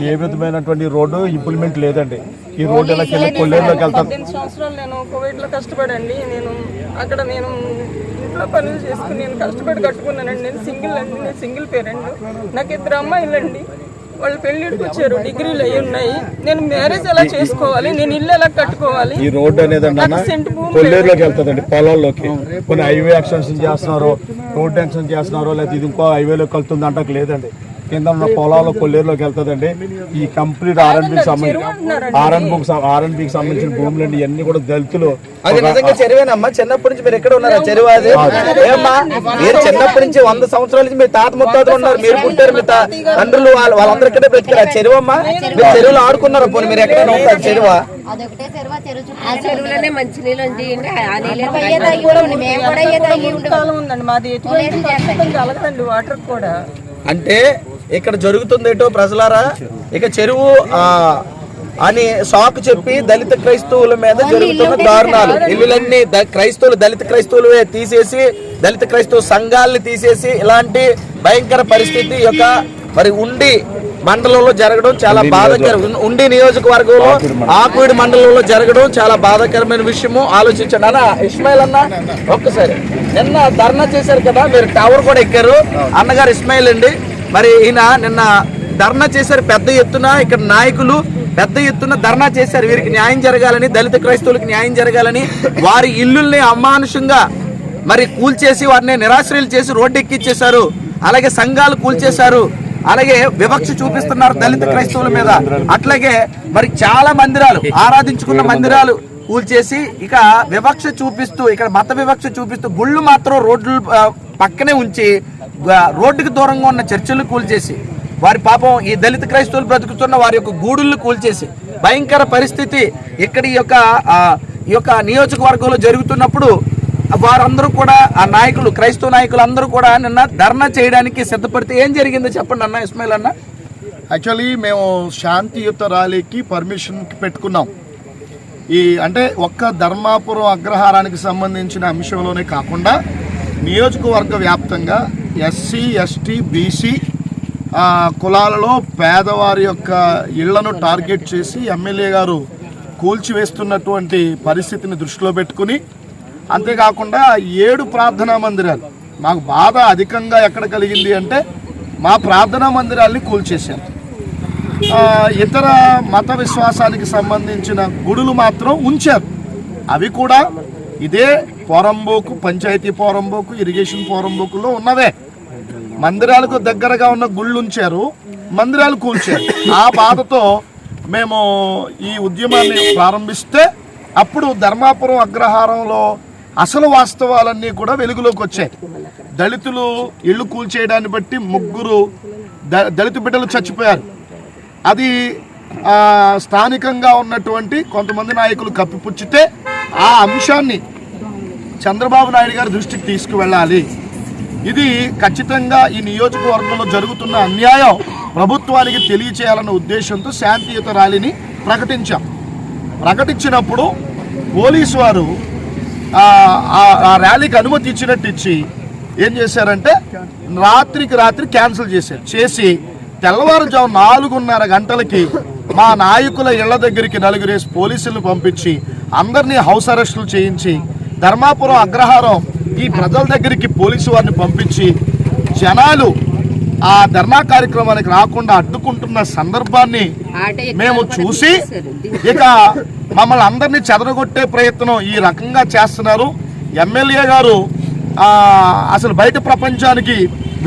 ఏ విధమైనటువంటి రోడ్డు ఇంప్లిమెంట్ లేదండి. ఈ రోడ్డు ఎలా కొల్లేరులోకి వెళ్తాను. 18 సంవత్సరాలు నేను కోవిడ్ లో కష్టపడండి. నేను అక్కడ నేను ఇంట్లో పనులు చేసుకుని నేను కష్టపడి కట్టుకున్నానండి. నేను సింగిల్ అండి, నేను సింగిల్ పేరెంట్. నాకు 2 అమ్మాయిలండి. వాళ్ళు పెళ్లిడికి వచ్చారు, డిగ్రీలు అయి ఉన్నాయి. నేను మ్యారేజ్ ఎలా చేసుకోవాలి, నేను ఇల్లు ఎలా కట్టుకోవాలి? ఈ రోడ్డు అనేది కొల్లేరులోకి వెళ్తుందండి, పొలాల్లోకి. కొన్ని హైవే ఎక్స్టెన్షన్ చేస్తున్నారు, రోడ్ ఎక్స్టెన్షన్ చేస్తున్నారు, లేకపోతే ఇది ఇంకో హైవేలోకి వెళ్తుంది అంటే లేదండి. కింద ఉన్న పొలాల్లో కొల్లేరులోకి వెళ్తుందండి. ఈ కంప్లీట్ ఆర్ఎండ్బికి సంబంధించిన భూములు అండి ఇవన్నీ కూడా దళితులు. అది నిజంగా చెరువేనమ్మా? చిన్నప్పటి నుంచి మీరు ఎక్కడ ఉన్నారా? చెరువు అది ఏమ్మా? మీరు చిన్నప్పటి నుంచి 100 సంవత్సరాల నుంచి మీ తాత ముత్తాతలు ఉన్నారు, మీరు పుట్టారు, మీ తండ్రులు వాళ్ళందరూ ఇక్కడే బ్రతికారు. చెరువమ్మా? మీరు చెరువులో ఆడుకున్నారా? పోనీ మీరు ఎక్కడైనా ఉంటారు చెరువా? చెరువులోనే మంచి నీళ్ళు ఉందండి మాది. కలగదండి వాటర్ కూడా. అంటే ఇక్కడ జరుగుతుంది ఏంటో ప్రజలారా, ఇక చెరువు అని సాకు చెప్పి దళిత క్రైస్తవుల మీద జరుగుతున్న దారుణాలు. ఇల్లులన్నీ క్రైస్తవులు దళిత క్రైస్తవులే తీసేసి, దళిత క్రైస్తవ సంఘాలని తీసేసి ఇలాంటి భయంకర పరిస్థితి యొక్క మరి ఉండి మండలంలో జరగడం చాలా బాధాకరం. ఉండి నియోజకవర్గంలో ఆకువీడి మండలంలో జరగడం చాలా బాధాకరమైన విషయము. ఆలోచించండి అన్న. ఇస్మాయిల్ అన్న ఒక్కసారి నిన్న ధర్నా చేశారు కదా, మీరు టవర్ కూడా ఎక్కారు. అన్నగారు ఇస్మాయిల్ అండి. మరి ఈయన నిన్న ధర్నా చేశారు పెద్ద ఎత్తున. ఇక్కడ నాయకులు పెద్ద ఎత్తున ధర్నా చేశారు. వీరికి న్యాయం జరగాలని, దళిత క్రైస్తవులకు న్యాయం జరగాలని. వారి ఇల్లుల్ని అమానుషంగా మరి కూల్చేసి వారిని నిరాశ్రయులు చేసి రోడ్డు ఎక్కిచ్చేశారు. అలాగే సంఘాలు కూల్చేశారు. అలాగే వివక్ష చూపిస్తున్నారు దళిత క్రైస్తవుల మీద. అట్లాగే మరి చాలా మందిరాలు, ఆరాధించుకున్న మందిరాలు కూల్చేసి ఇక వివక్ష చూపిస్తూ, ఇక్కడ మత వివక్ష చూపిస్తూ గుళ్ళు మాత్రం రోడ్లు పక్కనే ఉంచి రోడ్డుకి దూరంగా ఉన్న చర్చిలు కూల్చేసి వారి పాపం ఈ దళిత క్రైస్తవులు బ్రతుకుతున్న వారి యొక్క గూడుళ్ళు కూల్చేసి భయంకర పరిస్థితి ఇక్కడ ఈ యొక్క నియోజకవర్గంలో జరుగుతున్నప్పుడు వారందరూ కూడా ఆ నాయకులు, క్రైస్తవ నాయకులు అందరూ కూడా నిన్న ధర్నా చేయడానికి సిద్ధపడితే ఏం జరిగిందో చెప్పండి అన్న ఇస్మాయిల్ అన్న. యాక్చువల్లీ మేము శాంతియుత ర్యాలీకి పర్మిషన్కి పెట్టుకున్నాం. అంటే ఒక్క ధర్మాపురం అగ్రహారానికి సంబంధించిన అంశంలోనే కాకుండా నియోజకవర్గ వ్యాప్తంగా ఎస్సీ, ఎస్టీ, బీసీ కులాలలో పేదవారి యొక్క ఇళ్లను టార్గెట్ చేసి ఎమ్మెల్యే గారు కూల్చివేస్తున్నటువంటి పరిస్థితిని దృష్టిలో పెట్టుకుని, అంతేకాకుండా 7 ప్రార్థనా మందిరాలు మాకు బాధ అధికంగా ఎక్కడ కలిగింది అంటే మా ప్రార్థనా మందిరాల్ని కూల్చేశారు. ఇతర మత విశ్వాసానికి సంబంధించిన గుడులు మాత్రం ఉంచారు. అవి కూడా ఇదే పోరంబోకు, పంచాయతీ పోరంబోకు, ఇరిగేషన్ పోరంబోకులో ఉన్నవే. మందిరాలకు దగ్గరగా ఉన్న గుళ్ళు ఉంచారు, మందిరాలు కూల్చారు. ఆ బాధతో మేము ఈ ఉద్యమాన్ని ప్రారంభిస్తే అప్పుడు ధర్మాపురం అగ్రహారంలో అసలు వాస్తవాలన్నీ కూడా వెలుగులోకి వచ్చాయి. దళితులు ఇళ్ళు కూల్చేయడాన్ని బట్టి 3 దళిత బిడ్డలు చచ్చిపోయారు. అది స్థానికంగా ఉన్నటువంటి కొంతమంది నాయకులు కప్పిపుచ్చితే ఆ అంశాన్ని చంద్రబాబు నాయుడు గారి దృష్టికి తీసుకువెళ్ళాలి. ఇది ఖచ్చితంగా ఈ నియోజకవర్గంలో జరుగుతున్న అన్యాయం ప్రభుత్వానికి తెలియచేయాలన్న ఉద్దేశంతో శాంతియుత ర్యాలీని ప్రకటించినప్పుడు పోలీసు వారు ఆ ర్యాలీకి అనుమతి ఇచ్చినట్టు ఇచ్చి ఏం చేశారంటే రాత్రికి రాత్రి క్యాన్సిల్ చేసి తెల్లవారుజాము 4:30 గంటలకి మా నాయకుల ఇళ్ల దగ్గరికి 4 పోలీసులను పంపించి అందరినీ హౌస్ అరెస్టులు చేయించి ధర్మాపురం అగ్రహారం ఈ ప్రజల దగ్గరికి పోలీసు వారిని పంపించి జనాలు ఆ ధర్నా కార్యక్రమానికి రాకుండా అడ్డుకుంటున్న సందర్భాన్ని మేము చూసి ఇక మమ్మల్ని అందరినీ చెదరగొట్టే ప్రయత్నం ఈ రకంగా చేస్తున్నారు. ఎమ్మెల్యే గారు అసలు బయట ప్రపంచానికి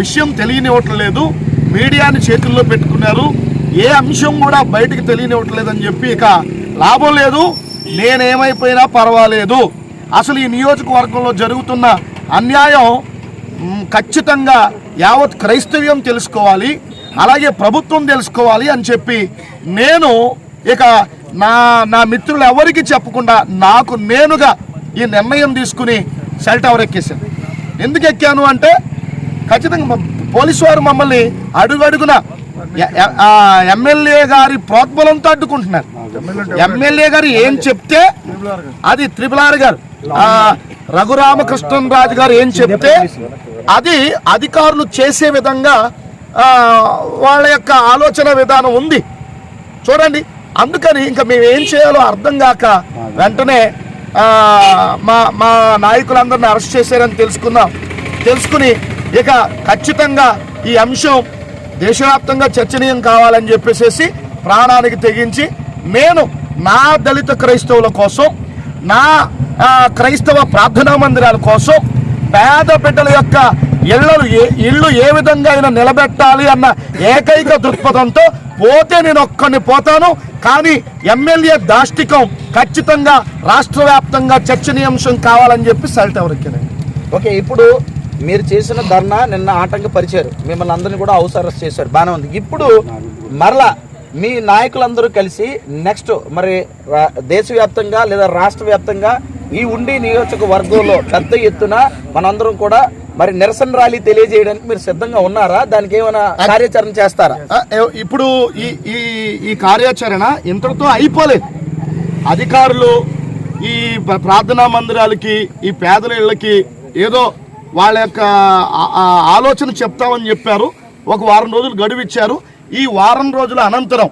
విషయం తెలియనివ్వట్లేదు, మీడియాని చేతుల్లో పెట్టుకున్నారు, ఏ అంశం కూడా బయటకు తెలియనివ్వట్లేదని చెప్పి ఇక లాభం లేదు, నేనేమైపోయినా పర్వాలేదు, అసలు ఈ నియోజకవర్గంలో జరుగుతున్న అన్యాయం ఖచ్చితంగా యావత్ క్రైస్తవ్యం తెలుసుకోవాలి, అలాగే ప్రభుత్వం తెలుసుకోవాలి అని చెప్పి నేను ఇక నా మిత్రులు ఎవరికి చెప్పకుండా నాకు నేనుగా ఈ నిర్ణయం తీసుకుని సెల్ టవర్ ఎక్కేసాను. ఎందుకు ఎక్కాను అంటే ఖచ్చితంగా పోలీసు వారు మమ్మల్ని అడుగడుగున ఎమ్మెల్యే గారి ప్రోద్బలంతో అడ్డుకుంటున్నారు. ఎమ్మెల్యే గారు ఏం చెప్తే అది త్రిపులార్ గారు రఘురామకృష్ణరాజు గారు ఏం చెప్తే అది అధికారులు చేసే విధంగా వాళ్ళ యొక్క ఆలోచన విధానం ఉంది చూడండి. అందుకని ఇంకా మేము ఏం చేయాలో అర్థం కాక వెంటనే మా నాయకులందరినీ అరెస్ట్ చేశారని తెలుసుకుని ఇక ఖచ్చితంగా ఈ అంశం దేశవ్యాప్తంగా చర్చనీయం కావాలని చెప్పేసి ప్రాణానికి తెగించి నేను నా దళిత క్రైస్తవుల కోసం, నా క్రైస్తవ ప్రార్థనా మందిరాల కోసం, పేద బిడ్డల యొక్క ఇళ్ళు ఏ విధంగా అయినా నిలబెట్టాలి అన్న ఏకైక దృక్పథంతో పోతే నేను ఒక్కడిని పోతాను, కానీ ఎమ్మెల్యే దాష్టికం ఖచ్చితంగా రాష్ట్ర వ్యాప్తంగా చర్చనీయాంశం కావాలని చెప్పి సెల్ టవర్ ఎక్కానండి. ఓకే, ఇప్పుడు మీరు చేసిన ధర్నా నిన్న ఆటంకపరిచారు, మిమ్మల్ని అందరినీ కూడా హౌస్ అరెస్ట్ చేశారు, బాగానే ఉంది. ఇప్పుడు మరలా మీ నాయకులందరూ కలిసి నెక్స్ట్ మరి దేశవ్యాప్తంగా లేదా రాష్ట్ర వ్యాప్తంగా ఈ ఉండి నియోజకవర్గంలో పెద్ద ఎత్తున మనందరం కూడా మరి నిరసన ర్యాలీ తెలియజేయడానికి మీరు సిద్ధంగా ఉన్నారా? దానికి ఏమైనా కార్యాచరణ చేస్తారా? ఇప్పుడు ఈ కార్యాచరణ ఇంతటితో అయిపోలేదు. అధికారులు ఈ ప్రార్థనా మందిరాలకి, ఈ పేదల ఇళ్ళకి ఏదో వాళ్ళ యొక్క ఆలోచన చెప్తామని చెప్పారు. ఒక వారం రోజులు గడువు ఇచ్చారు. ఈ వారం రోజుల అనంతరం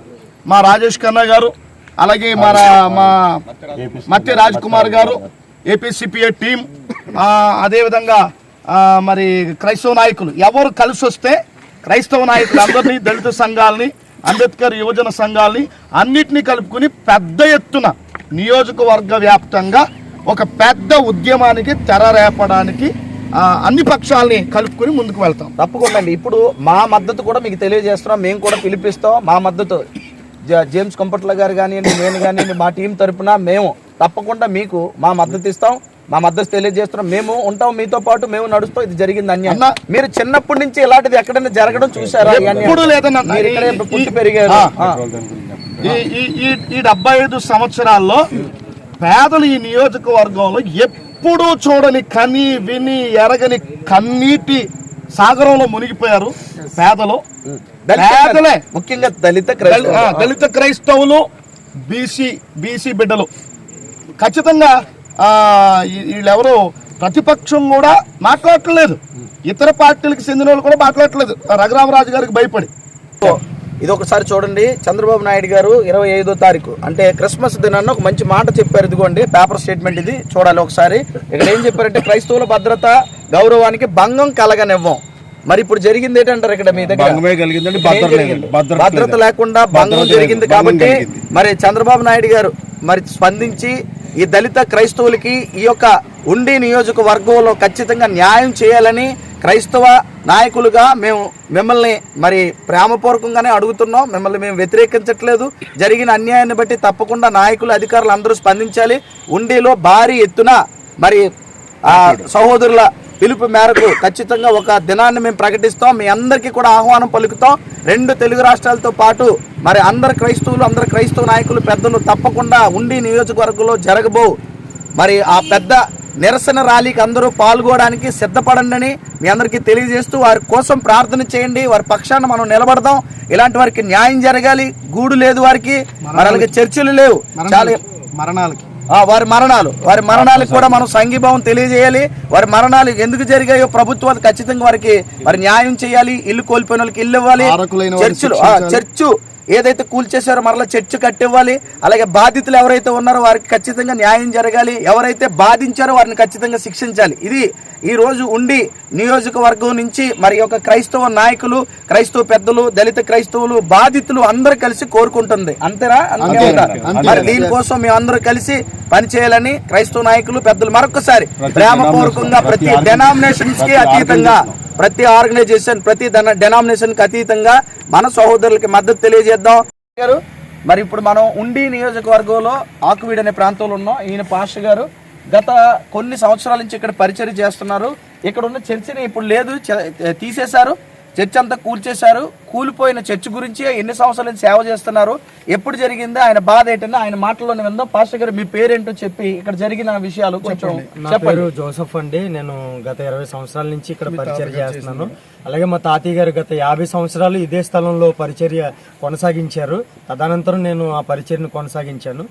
మా రాజేష్ ఖన్నా గారు, అలాగే మా మత్తి రాజ్ కుమార్ గారు, ఏపీసీపీఏ టీం, అదేవిధంగా మరి క్రైస్తవ నాయకులు ఎవరు కలిసి వస్తే క్రైస్తవ నాయకులు అందరినీ, దళిత సంఘాలని, అంబేద్కర్ యువజన సంఘాలని అన్నిటినీ కలుపుకుని పెద్ద ఎత్తున నియోజకవర్గ వ్యాప్తంగా ఒక పెద్ద ఉద్యమానికి తెరరేపడానికి అన్ని పక్షాలని కలుపుకొని ముందుకు వెళ్తాం. తప్పకుండా. ఇప్పుడు మా మద్దతు కూడా మీకు తెలియజేస్తున్నాం, మేము కూడా పిలిపిస్తాం. మా మద్దతు జేమ్స్ కొంపట్ల గారు కానివ్వండి, నేను కానివ్వండి, మా టీం తరఫున మేము తప్పకుండా మీకు మా మద్దతు ఇస్తాం, మా మద్దతు తెలియజేస్తున్నాం. మేము ఉంటాం, మీతో పాటు మేము నడుస్తాం. ఇది జరిగింది అన్యాయం. మీరు చిన్నప్పటి నుంచి ఇలాంటిది ఎక్కడైనా జరగడం చూసారా? ఎప్పుడు లేదన్నా. పుట్టి పెరిగారు. ఈ 75 సంవత్సరాల్లో పేదలు ఈ నియోజకవర్గంలో ఎప్పుడూ చూడని, కని విని ఎరగని కన్నీటి సాగరంలో మునిగిపోయారు పేదలు. పేదలే ముఖ్యంగా దళిత క్రైస్తవులు, బీసీ బిడ్డలు. ఖచ్చితంగా వీళ్ళెవరో ప్రతిపక్షం కూడా మాట్లాడట్లేదు, ఇతర పార్టీలకు చెందిన వాళ్ళు కూడా మాట్లాడట్లేదు రఘురామరాజు గారికి భయపడి. ఇది ఒకసారి చూడండి, చంద్రబాబు నాయుడు గారు 25వ తారీఖు అంటే క్రిస్మస్ దినాన్న ఒక మంచి మాట చెప్పారు. ఇదిగోండి పేపర్ స్టేట్మెంట్, ఇది చూడాలి ఒకసారి. ఇక్కడ ఏం చెప్పారంటే క్రైస్తవుల భద్రత గౌరవానికి భంగం కలగనివ్వం. మరి ఇప్పుడు జరిగింది ఏంటంటారు? ఇక్కడ మీ దగ్గర భద్రత లేకుండా భంగం జరిగింది కాబట్టి మరి చంద్రబాబు నాయుడు గారు మరి స్పందించి ఈ దళిత క్రైస్తవులకి ఈ యొక్క ఉండి నియోజకవర్గంలో ఖచ్చితంగా న్యాయం చేయాలని క్రైస్తవ నాయకులుగా మేము మిమ్మల్ని మరి ప్రేమపూర్వకంగానే అడుగుతున్నాం. మిమ్మల్ని మేము వ్యతిరేకించట్లేదు. జరిగిన అన్యాయాన్ని బట్టి తప్పకుండా నాయకులు, అధికారులు అందరూ స్పందించాలి. ఉండిలో భారీ ఎత్తున మరి సహోదరుల పిలుపు మేరకు ఖచ్చితంగా ఒక దినాన్ని మేము ప్రకటిస్తాం. మీ అందరికీ కూడా ఆహ్వానం పలుకుతాం. 2 తెలుగు రాష్ట్రాలతో పాటు మరి అందరు క్రైస్తవులు, అందరు క్రైస్తవ నాయకులు, పెద్దలు తప్పకుండా ఉండి నియోజకవర్గంలో జరగబో మరి ఆ పెద్ద నిరసన ర్యాలీకి అందరూ పాల్గొనడానికి సిద్ధపడండి మీ అందరికీ తెలియజేస్తూ వారి కోసం ప్రార్థన చేయండి. వారి పక్షాన మనం నిలబడదాం. ఇలాంటి వారికి న్యాయం జరగాలి. గూడు లేదు వారికి, మరి అలాగే చర్చలు లేవు, చాలా వారి మరణాలకు కూడా మనం సంఘీభావం తెలియజేయాలి. వారి మరణాలు ఎందుకు జరిగాయో ప్రభుత్వాలు ఖచ్చితంగా వారికి మరి న్యాయం చేయాలి. ఇల్లు కోల్పోయిన వాళ్ళకి ఇల్లు ఇవ్వాలి. చర్చ్ ఏదైతే కూల్చేశారో మరలా చర్చ్ కట్టివ్వాలి. అలాగే బాధితులు ఎవరైతే ఉన్నారో వారికి ఖచ్చితంగా న్యాయం జరగాలి. ఎవరైతే బాధించారో వారిని ఖచ్చితంగా శిక్షించాలి. ఇది ఈరోజు ఉండి నియోజకవర్గం నుంచి మరి యొక్క క్రైస్తవ నాయకులు, క్రైస్తవ పెద్దలు, దళిత క్రైస్తవులు, బాధితులు అందరూ కలిసి కోరుకుంటుంది. అంతేనా? మరి దీనికోసం మేమందరూ కలిసి పనిచేయాలని క్రైస్తవ నాయకులు, పెద్దలు మరొకసారి ప్రేమపూర్వకంగా ప్రతి డెనామినేషన్స్ కి అతీతంగా, ప్రతి ఆర్గనైజేషన్, ప్రతి డెనామినేషన్ కి అతీతంగా మన సహోదరులకి మద్దతు తెలియజేద్దాం. మరి ఇప్పుడు మనం ఉండి నియోజకవర్గంలో ఆకువీడు అనే ప్రాంతంలో ఉన్నాం. ఈయన పాస్టర్ గారు గత కొన్ని సంవత్సరాల నుంచి ఇక్కడ పరిచర్య చేస్తున్నారు. ఇక్కడ ఉన్న చర్చిని ఇప్పుడు లేదు, తీసేశారు. చర్చ్ అంతా కూల్చేశారు. కూలిపోయిన చర్చ్ గురించి ఎన్ని సంవత్సరాల నుంచి సేవ చేస్తున్నారు, ఎప్పుడు జరిగిందో, ఆయన బాధ ఏంటంటే ఆయన మాటల్లోనే విందాం. పాస్టర్ గారు మీ పేరేంటో చెప్పి ఇక్కడ జరిగిన విషయాలు కొంచెం చెప్పండి. జోసఫ్ అండి. నేను గత 20 సంవత్సరాల నుంచి ఇక్కడ పరిచర్య చేస్తున్నాను. అలాగే మా తాతయ్య గారు గత 50 సంవత్సరాలు ఇదే స్థలంలో పరిచర్య కొనసాగించారు. తదనంతరం నేను ఆ పరిచర్యను కొనసాగించాను.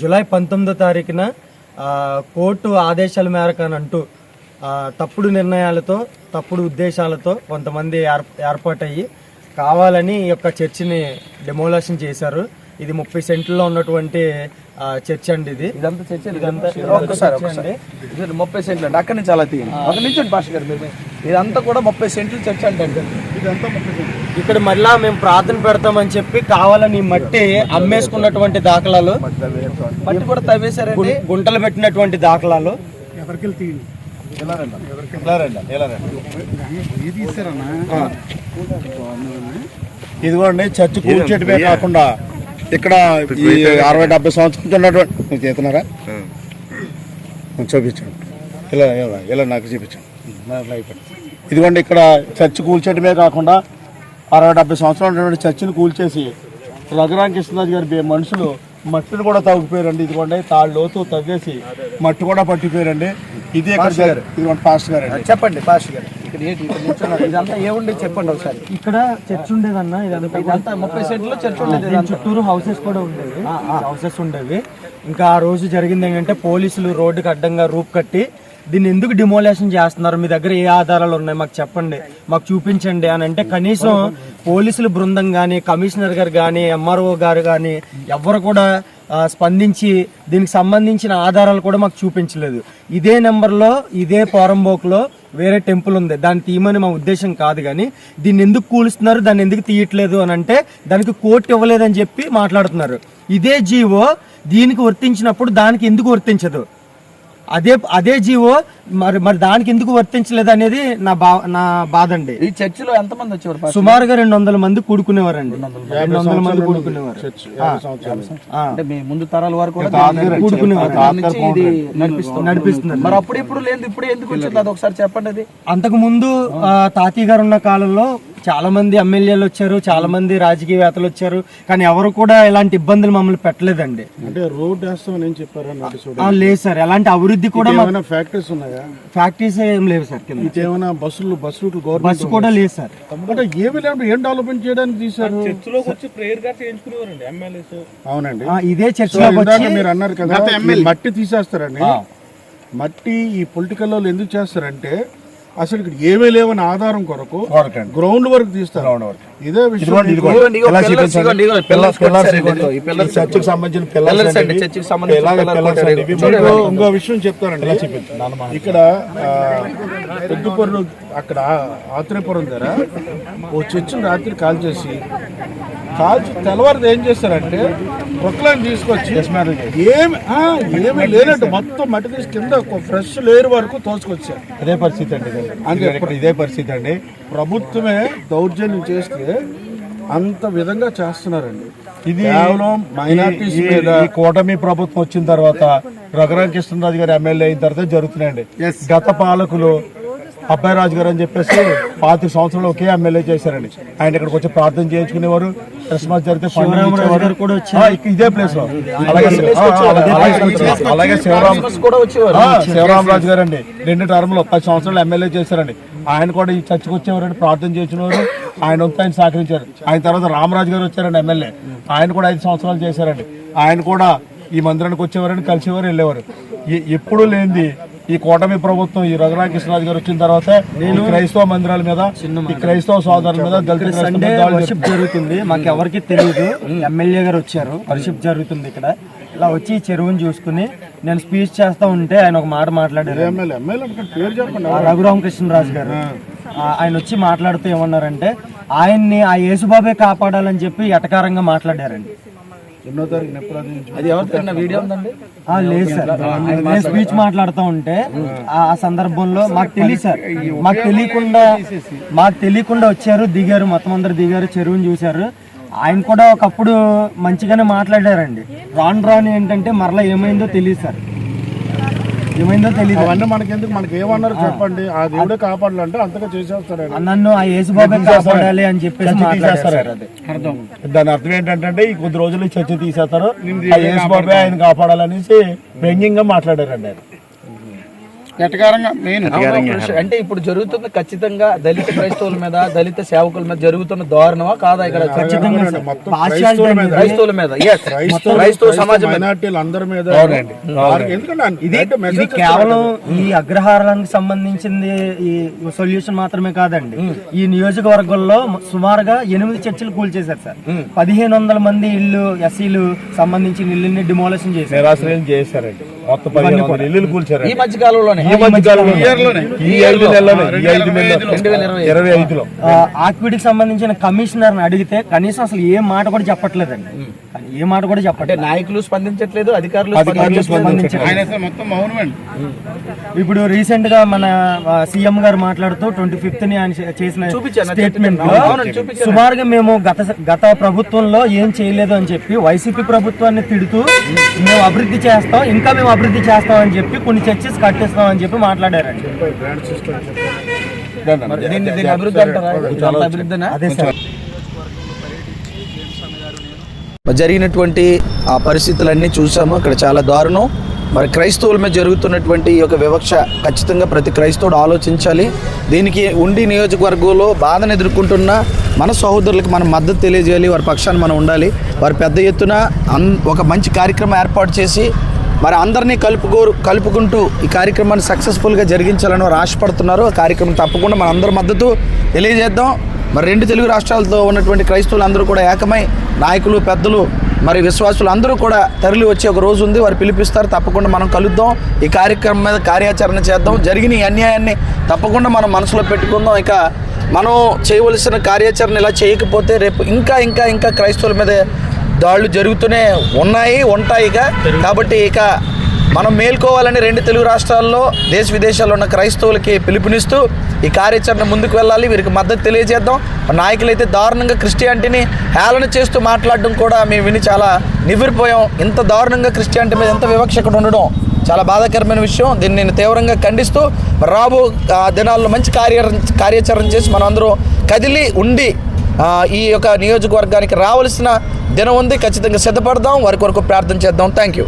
జూలై 19వ తారీఖున కోర్టు ఆదేశాల మేరకు అని అంటూ తప్పుడు నిర్ణయాలతో, తప్పుడు ఉద్దేశాలతో కొంతమంది ఏర్పాటయ్యి కావాలని ఈ యొక్క చర్చిని డెమోలేషన్ చేశారు. ఇది 30 సెంట్లలో ఉన్నటువంటి చర్చ్ అండి. ఇదంతా 30 సెంట్లు అండి. అక్కడి నుంచి అలా తీయండి. ఒక నిమిషం పాస్టర్ గారు, మీరు ఇదంతా కూడా 30 సెంట్లు చర్చ్ అంటే ఇదంతా 30 సెంట్లు. ఇక్కడ మళ్ళా మేము ప్రార్థన పెడతామని చెప్పి కావాలని మట్టి అమ్మేసుకున్నటువంటి దాఖలాలు, మట్టి కూడా తవ్వేశారండి, గుంటలు పెట్టినటువంటి దాఖలాలు. ఇదిగోండి, చర్చ్ కూల్చేయడమే కాకుండా ఇక్కడ 60-70 సంవత్సరాలు ఉన్నటువంటి చేస్తున్నారా చూపించండి. ఇలా నాకు చూపించండి. ఇదిగోండి, ఇక్కడ చర్చ్ కూల్చేయడమే కాకుండా 60-70 సంవత్సరాలు ఉన్నటువంటి చర్చిని కూల్చేసి రఘురామకృష్ణరాజు గారి మనుషులు మట్టిని కూడా తవ్వుకుపోయారండి. ఇదిగోండి, తాళ్ళలోతు తవ్వేసి మట్టి కూడా పట్టిపోయారండి. ఇదే ఇదిగోండి పాస్టర్ గారు. చెప్పండి పాస్టర్ గారు, ఇక్కడ ఇదంతా ఏముండే చెప్పండి ఒకసారి. ఇక్కడ చర్చ్ ఉండేదన్న, ఇదంతా 30 సెంట్లో చర్చ్ ఉండేది. చుట్టూరు హౌసెస్ కూడా ఉండేవి. హౌసెస్ ఉండేవి. ఇంకా ఆ రోజు జరిగింది ఏంటంటే పోలీసులు రోడ్డుకి అడ్డంగా రూప్ కట్టి దీన్ని ఎందుకు డిమోలేషన్ చేస్తున్నారు, మీ దగ్గర ఏ ఆధారాలు ఉన్నాయి మాకు చెప్పండి, మాకు చూపించండి అని అంటే కనీసం పోలీసుల బృందం కానీ, కమిషనర్ గారు కానీ, ఎంఆర్ఓ గారు కానీ ఎవరు కూడా స్పందించి దీనికి సంబంధించిన ఆధారాలు కూడా మాకు చూపించలేదు. ఇదే నెంబర్లో, ఇదే పోరంబోక్లో వేరే టెంపుల్ ఉంది, దాన్ని తీయమని మా ఉద్దేశం కాదు. కానీ దీన్ని ఎందుకు కూలుస్తున్నారు, దాన్ని ఎందుకు తీయట్లేదు అని అంటే దానికి కోర్టు ఇవ్వలేదని చెప్పి మాట్లాడుతున్నారు. ఇదే జీవో దీనికి వర్తించినప్పుడు దానికి ఎందుకు వర్తించదు? అదే జీవో మరి దానికి ఎందుకు వర్తించలేదు అనేది నా బాధ అండి. ఈ చర్చిలో ఎంతమంది వచ్చేవారు? సుమారుగా 200 మంది కూడుకునేవారండి. 200 మంది కూడుకునేవారు. అంటే మీ ముందు తరాల వారు కూడా నడిపిస్తున్నారు. మరి అప్పుడు ఇప్పుడు లేదు, ఇప్పుడు ఎందుకు వచ్చింది అది ఒకసారి చెప్పండి. అది అంతకు ముందు తాతయ్య గారు ఉన్న కాలంలో చాలా మంది ఎమ్మెల్యేలు వచ్చారు, చాలా మంది రాజకీయవేత్తలు వచ్చారు, కానీ ఎవరు కూడా ఇలాంటి ఇబ్బందులు మమ్మల్ని పెట్టలేదండి. అంటే రోడ్ వేస్తామని చెప్పారు. లేదు సార్, ఎలాంటి అభివృద్ధి కూడా ఫ్యాక్టరీస్ ఉన్నాయా? ఫ్యాక్టరీస్ ఏం లేవు సార్. ఏమైనా బస్సు బస్సు కూడా లేదు సార్. అంటే ఏమి లేకుండా ఏం డెవలప్మెంట్ చేయడానికి తీశారు? చర్చిలోకి వచ్చి ప్రేయర్ గా చేయించుకునేవారండి ఎమ్మెల్యేస్. అవునండి, ఇదే చర్చ్ మీరు అన్నారు కదా మట్టి తీసేస్తారని. మట్టి ఈ పొలిటికల్ వాళ్ళు ఎందుకు చేస్తారంటే అసలు ఇక్కడ ఏమీ లేవని ఆధారం కొరకు గ్రౌండ్ వర్క్ తీస్తారు. ఇదే విషయం. ఇంకో విషయం చెప్తానండి. ఇక్కడ పెద్దపురం అక్కడ ఆత్రేయపురం దగ్గర ఓ చర్చిని రాత్రి కాల్చి తెల్లవారు ఏం చేస్తారంటే ప్రొక్లైన్ తీసుకొచ్చి ఏమి లేనట్టు మొత్తం మట్టి తీసి కింద ఫ్రెష్ లేరు వరకు తోసుకొచ్చారు. అదే పరిస్థితి అండి. అంటే ఇదే పరిస్థితి అండి. ప్రభుత్వమే దౌర్జన్యం చేస్తే అంత విధంగా చేస్తున్నారండి. ఇది కేవలం మైనారిటీస్ మీద. కూటమి ప్రభుత్వం వచ్చిన తర్వాత రఘురామకృష్ణరాజు గారు ఎమ్మెల్యే అయిన తర్వాత జరుగుతున్నాయండి. గత పాలకులు అబ్బాయి రాజు గారు అని చెప్పేసి 25 సంవత్సరాలు ఒకే ఎమ్మెల్యే చేశారండి. ఆయన ఇక్కడికి వచ్చి ప్రార్థన చేయించుకునేవారు. క్రిస్మస్ జరిగితే ఇదే ప్లేస్ లో. అలాగే శివరామరాజు గారు అండి 2 టర్మ్లో 10 సంవత్సరాలు ఎమ్మెల్యే చేశారండి. ఆయన కూడా ఈ చర్చకు వచ్చేవారండి, ప్రార్థన చేసినవారు. ఆయన వంతు ఆయన సహకరించారు. ఆయన తర్వాత రామరాజు గారు వచ్చారండి ఎమ్మెల్యే. ఆయన కూడా 5 సంవత్సరాలు చేశారండి. ఆయన కూడా ఈ మందిరానికి వచ్చేవారని కలిసేవారు, వెళ్ళేవారు. ఎప్పుడు లేనిది ఈ కూటమి ప్రభుత్వం ఈ రఘురామకృష్ణరాజు గారు వచ్చిన తర్వాత నేను క్రైస్తవ మందిరాల మీద ఈ క్రైస్తవ సోదరుల మీద దళిత సండే వర్షిప్ జరుగుతుంది, మాకు ఎవరికి తెలియదు. ఎమ్మెల్యే గారు వచ్చారు, వర్షిప్ జరుగుతుంది ఇక్కడ. ఇలా వచ్చి ఈ చెరువుని చూసుకుని నేను స్పీచ్ చేస్తా ఉంటే ఆయన ఒక మాట మాట్లాడారు. రఘురామకృష్ణరాజు గారు ఆయన వచ్చి మాట్లాడుతూ ఏమన్నారంటే ఆయన్ని ఆ యేసుబాబే కాపాడాలని చెప్పి ఎటకారంగా మాట్లాడారండి. అది ఎవరికైనా వీడియో ఉందండి? లేదు సార్, నేను స్పీచ్ మాట్లాడుతూ ఉంటే ఆ సందర్భంలో మాకు తెలియదు సార్, మాకు తెలియకుండా వచ్చారు, దిగారు, మొత్తం అందరు దిగారు, చెరువుని చూశారు. ఆయన కూడా ఒకప్పుడు మంచిగానే మాట్లాడారండి. రాను ఏంటంటే మరలా ఏమైందో తెలియదు సార్, ఏమైందో తెలియదు. అవన్నీ మనకెందుకు, మనకి ఏమన్నారు చెప్పండి. ఆ దేవుడే కాపాడాలంటే అంతగా చేసేస్తారు. నన్ను ఆ యేసుబాబే కాపాడాలి అని చెప్పేసి మాట్లాడేస్తారు. దాని అర్థం ఏంటంటే ఈ కొద్ది రోజులు చర్చ తీసేస్తారు, ఆ యేసుబాబే ఆయన కాపాడాలనేసి వ్యంగ్యంగా మాట్లాడారండి ఆయన. అంటే ఇప్పుడు జరుగుతున్న ఖచ్చితంగా దళిత క్రైస్తవుల మీద, దళిత సేవకుల మీద జరుగుతున్న దారుణమా కాదా? ఇక్కడ క్రైస్తవుల మీద, క్రైస్తవ సమాజం అందరి మీద. ఇది కేవలం ఈ అగ్రహారానికి సంబంధించింది ఈ సొల్యూషన్ మాత్రమే కాదండి. ఈ నియోజకవర్గంలో సుమారుగా 8 చర్చిలు కూల్చేశారు సార్. 1500 మంది ఇల్లు, ఎస్సీలు సంబంధించిన ఇల్లుని డిమోలేషన్ చేశారండి. మొత్తం 1500 ఇల్లు కూల్చారు ఈ మధ్య కాలంలోనే. ఆక్విడికి సంబంధించిన కమిషనర్ అడిగితే కనీసం అసలు ఏ మాట కూడా చెప్పట్లేదండి. ఏ మాట కూడా చెప్పట్లేదు. నాయకులు స్పందించట్లేదు, అధికారులు ఇప్పుడు రీసెంట్ గా మన సీఎం గారు మాట్లాడుతూ 25th ఆయన చేసిన స్టేట్మెంట్ సుమారుగా మేము గత ప్రభుత్వంలో ఏం చేయలేదు అని చెప్పి వైసీపీ ప్రభుత్వాన్ని తిడుతూ మేము అభివృద్ధి చేస్తాం, ఇంకా మేము అభివృద్ధి చేస్తాం అని చెప్పి కొన్ని చర్చెస్ కట్టిస్తాం అని చెప్పి మాట్లాడారండి. అదే సార్ జరిగినటువంటి ఆ పరిస్థితులన్నీ చూసాము. అక్కడ చాలా దారుణం. మరి క్రైస్తవుల మీద జరుగుతున్నటువంటి ఈ యొక్క వివక్ష ఖచ్చితంగా ప్రతి క్రైస్తవుడు ఆలోచించాలి. దీనికి ఉండి నియోజకవర్గంలో బాధను ఎదుర్కొంటున్న మన సహోదరులకు మనం మద్దతు తెలియజేయాలి, వారి పక్షాన్ని మనం ఉండాలి. వారి పెద్ద ఎత్తున ఒక మంచి కార్యక్రమం ఏర్పాటు చేసి మరి అందరినీ కలుపుకుంటూ ఈ కార్యక్రమాన్ని సక్సెస్ఫుల్గా జరిగించాలని వారు ఆశపడుతున్నారు. ఆ కార్యక్రమం తప్పకుండా మన అందరి మద్దతు తెలియజేద్దాం. మరి 2 తెలుగు రాష్ట్రాలతో ఉన్నటువంటి క్రైస్తవులు అందరూ కూడా ఏకమై, నాయకులు, పెద్దలు, మరి విశ్వాసులు అందరూ కూడా తరలి వచ్చే ఒక రోజు ఉంది, వారు పిలిపిస్తారు. తప్పకుండా మనం కలుద్దాం, ఈ కార్యక్రమం మీద కార్యాచరణ చేద్దాం. జరిగిన ఈ అన్యాయాన్ని తప్పకుండా మనం మనసులో పెట్టుకుందాం. ఇక మనం చేయవలసిన కార్యాచరణ ఇలా చేయకపోతే రేపు ఇంకా ఇంకా ఇంకా క్రైస్తవుల మీద దాడులు జరుగుతూనే ఉంటాయి. కాబట్టి ఇక మనం మేల్కోవాలని 2 తెలుగు రాష్ట్రాల్లో, దేశ విదేశాల్లో ఉన్న క్రైస్తవులకి పిలుపునిస్తూ ఈ కార్యాచరణ ముందుకు వెళ్ళాలి. వీరికి మద్దతు తెలియజేద్దాం. నాయకులైతే దారుణంగా క్రిస్టియానిటీని హేళన చేస్తూ మాట్లాడడం కూడా మేము విని చాలా నివ్వెరపోయాం. ఇంత దారుణంగా క్రిస్టియానిటీ మీద ఎంత వివక్ష ఇక్కడ ఉండడం చాలా బాధాకరమైన విషయం. దీన్ని నేను తీవ్రంగా ఖండిస్తూ రాబో దినాల్లో మంచి కార్యాచరణ చేసి మనం అందరూ కదిలి ఉండి ఈ యొక్క నియోజకవర్గానికి రావాల్సిన దినం ఉంది. ఖచ్చితంగా సిద్ధపడదాం, వారి కొరకు ప్రార్థన చేద్దాం. Thank you.